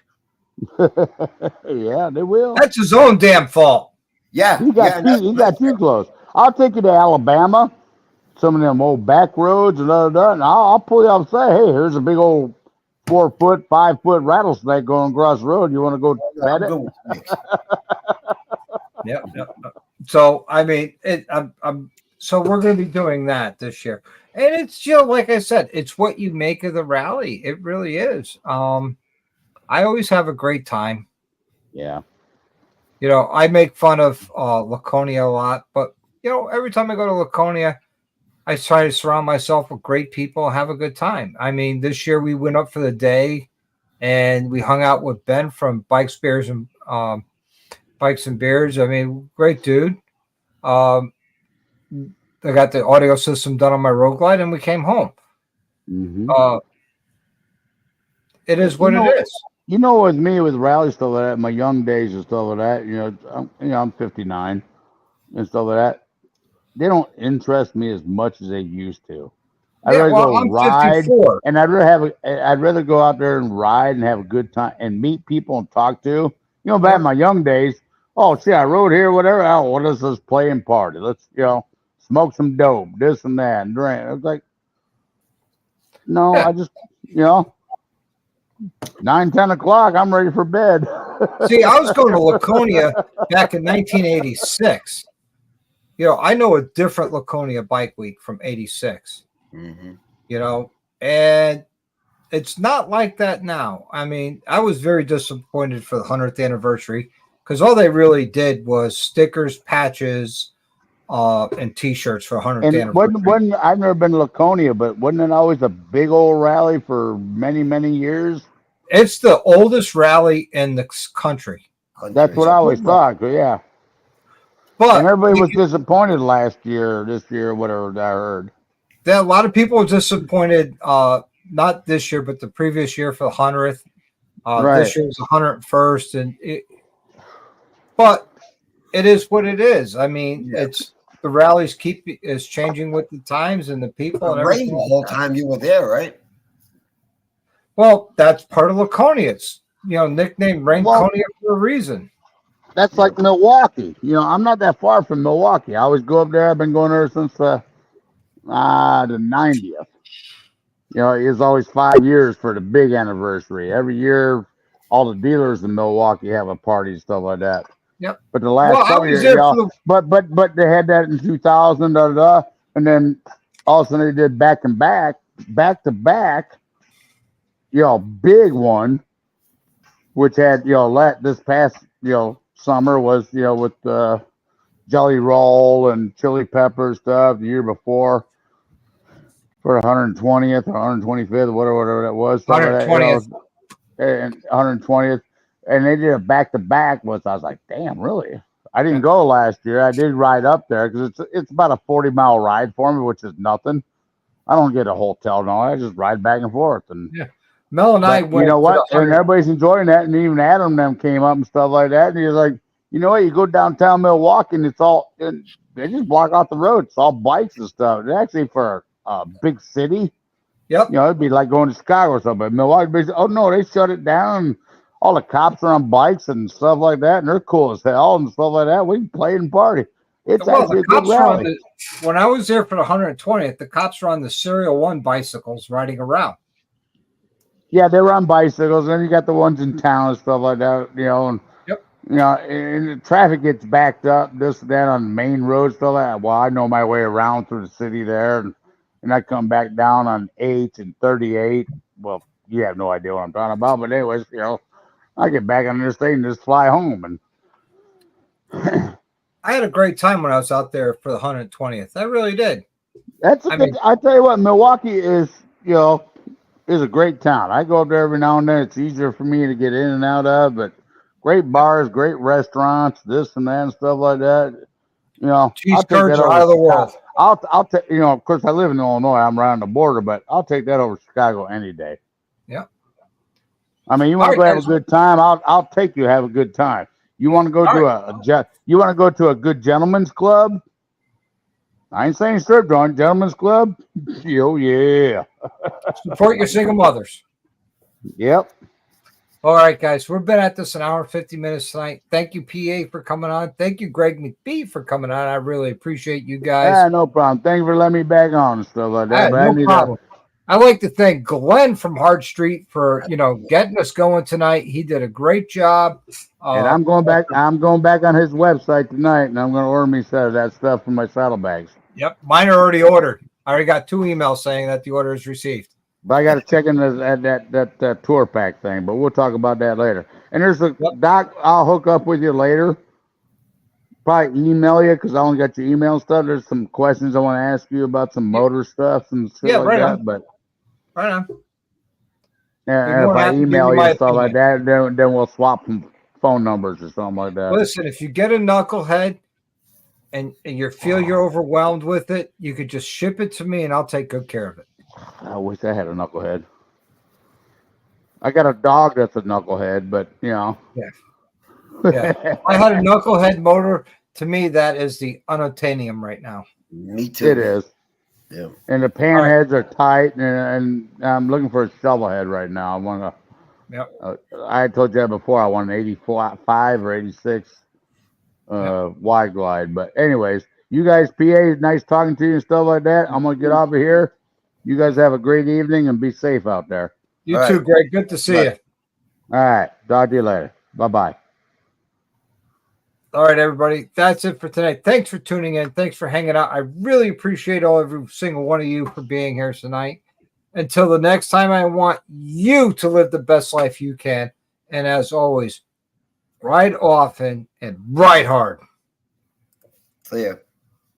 Speaker 4: Yeah, they will.
Speaker 1: That's his own damn fault.
Speaker 5: Yeah,
Speaker 4: He got
Speaker 5: yeah,
Speaker 4: too close. I'll take you to Alabama, some of them old back roads and and I'll pull you up and say, hey, here's a big old 4 foot, 5 foot rattlesnake going across the road. You want to go pet it?
Speaker 1: Yep. So I mean, so we're going to be doing that this year, and it's like I said, it's what you make of the rally. It really is. I always have a great time.
Speaker 4: Yeah.
Speaker 1: I make fun of Laconia a lot, but every time I go to Laconia, I try to surround myself with great people, have a good time. I mean, this year we went up for the day, and we hung out with Ben from Bikes, Beers, and Bikes and Beers. I mean, great dude. I got the audio system done on my Road Glide, and we came home.
Speaker 4: Mm-hmm.
Speaker 1: It is what it is.
Speaker 4: With me, with rally stuff like that, my young days and stuff like that, I'm 59 and stuff like that. They don't interest me as much as they used to. I'd rather go
Speaker 1: I'm
Speaker 4: ride,
Speaker 1: 54.
Speaker 4: and I'd rather go out there and ride and have a good time and meet people and talk to. Back in my young days, oh, see, I rode here, whatever. Oh, what is this playing party? Let's, smoke some dope, this and that, and drink. I was like, no, I just, 9, 10 o'clock, I'm ready for bed.
Speaker 1: See, I was going to Laconia back in 1986. I know a different Laconia Bike Week from 86.
Speaker 5: Mm-hmm.
Speaker 1: And it's not like that now. I mean, I was very disappointed for the 100th anniversary because all they really did was stickers, patches, and T-shirts for 100th anniversary.
Speaker 4: I've never been to Laconia, but wasn't it always a big old rally for many, many years?
Speaker 1: It's the oldest rally in the country.
Speaker 4: That's what I always thought. Yeah.
Speaker 1: But
Speaker 4: and everybody was disappointed last year, this year, whatever I heard.
Speaker 1: A lot of people were disappointed, not this year, but the previous year for the 100th.
Speaker 4: Right.
Speaker 1: This year was the 101st. But it is what it is. I mean, it's the rallies is changing with the times and the people. And
Speaker 5: rain the whole time you were there, right?
Speaker 1: Well, that's part of Laconia. It's nicknamed Rainconia for a reason.
Speaker 4: That's like Milwaukee. I'm not that far from Milwaukee. I always go up there. I've been going there since the 90th. It's always 5 years for the big anniversary. Every year, all the dealers in Milwaukee have a party and stuff like that.
Speaker 1: Yep.
Speaker 4: But the last couple years, but they had that in 2000, and then all of a sudden they did back to back, big one, which had this past summer was with Jelly Roll and Chili Pepper stuff the year before. for 120th or 125th, whatever that was. Stuff like that,
Speaker 1: 120th.
Speaker 4: And 120th. And they did a back-to-back with, I was like, damn, really? I didn't go last year. I did ride up there because it's about a 40-mile ride for me, which is nothing. I don't get a hotel, no. I just ride back and forth. And
Speaker 1: Mel and I went.
Speaker 4: You know
Speaker 1: to
Speaker 4: what?
Speaker 1: the
Speaker 4: And everybody's enjoying that. And even Adam and them came up and stuff like that. And he's like, you know what? You go downtown Milwaukee and it's all, and they just block out the road. It's all bikes and stuff. And actually, for a big city,
Speaker 1: Yep.
Speaker 4: you know, it'd be like going to Chicago or something. But Milwaukee, oh no, they shut it down. All the cops are on bikes and stuff like that. And they're cool as hell and stuff like that. We can play and party. It's actually a good rally.
Speaker 1: When I was there for the 120th, the cops were on the Serial 1 bicycles riding around.
Speaker 4: Yeah, they were on bicycles, and then you got the ones in town and stuff like that, you know, and you know, and the traffic gets backed up, this and that on the main roads, stuff like that. Well, I know my way around through the city there, and I come back down on 8 and 38. Well, you have no idea what I'm talking about, but anyways, you know, I get back on this thing and just fly home, and
Speaker 1: I had a great time when I was out there for the 120th. I really did.
Speaker 4: That's a good. I tell you what, Milwaukee is, you know, is a great town. I go up there every now and then. It's easier for me to get in and out of, but great bars, great restaurants, this and that and stuff like that. You know,
Speaker 1: cheese curds are out of the world.
Speaker 4: I'll take, you know, of course I live in Illinois. I'm around the border, but I'll take that over Chicago any day.
Speaker 1: Yeah.
Speaker 4: I mean, you want to go have a good time? I'll take you to have a good time. You want to go to you want to go to a good gentleman's club? I ain't saying strip joint, gentleman's club. Oh yeah.
Speaker 1: Support your single mothers.
Speaker 4: Yep.
Speaker 1: All right, guys. We've been at this an hour and 50 minutes tonight. Thank you, PA, for coming on. Thank you, Greg McBee, for coming on. I really appreciate you guys.
Speaker 4: Yeah, no problem. Thank you for letting me back on and stuff like that.
Speaker 1: No problem. I'd like to thank Glen from Hard Street for, you know, getting us going tonight. He did a great job.
Speaker 4: And I'm going back on his website tonight, and I'm going to order me some of that stuff for my saddlebags.
Speaker 1: Yep, mine are already ordered. I already got 2 emails saying that the order is received.
Speaker 4: But I got to check in that tour pack thing, but we'll talk about that later. And there's a doc. I'll hook up with you later. Probably email you because I only got your email stuff. There's some questions I want to ask you about some motor stuff and shit like that.
Speaker 1: On.
Speaker 4: But
Speaker 1: right on.
Speaker 4: And if I email you stuff like that, then we'll swap some phone numbers or something like that.
Speaker 1: Listen, if you get a knucklehead and you feel you're overwhelmed with it, you could just ship it to me and I'll take good care of it.
Speaker 4: I wish I had a knucklehead. I got a dog that's a knucklehead, but you know.
Speaker 1: Yeah. If I had a knucklehead motor, to me that is the unobtainium right now.
Speaker 5: Me too.
Speaker 4: It is.
Speaker 5: Yeah.
Speaker 4: And the pan heads are tight, and I'm looking for a shovel head right now. I want to.
Speaker 1: Yep.
Speaker 4: I told you that before. I want an 85 or 86 wide glide. But anyways, you guys, PA, nice talking to you and stuff like that. I'm gonna get off of here. You guys have a great evening and be safe out there.
Speaker 1: You too, Greg. Good to see you.
Speaker 4: All right. Talk to you later. Bye-bye.
Speaker 1: All right, everybody. That's it for tonight. Thanks for tuning in. Thanks for hanging out. I really appreciate every single one of you for being here tonight. Until the next time, I want you to live the best life you can. And as always, ride often and ride hard.
Speaker 5: See ya.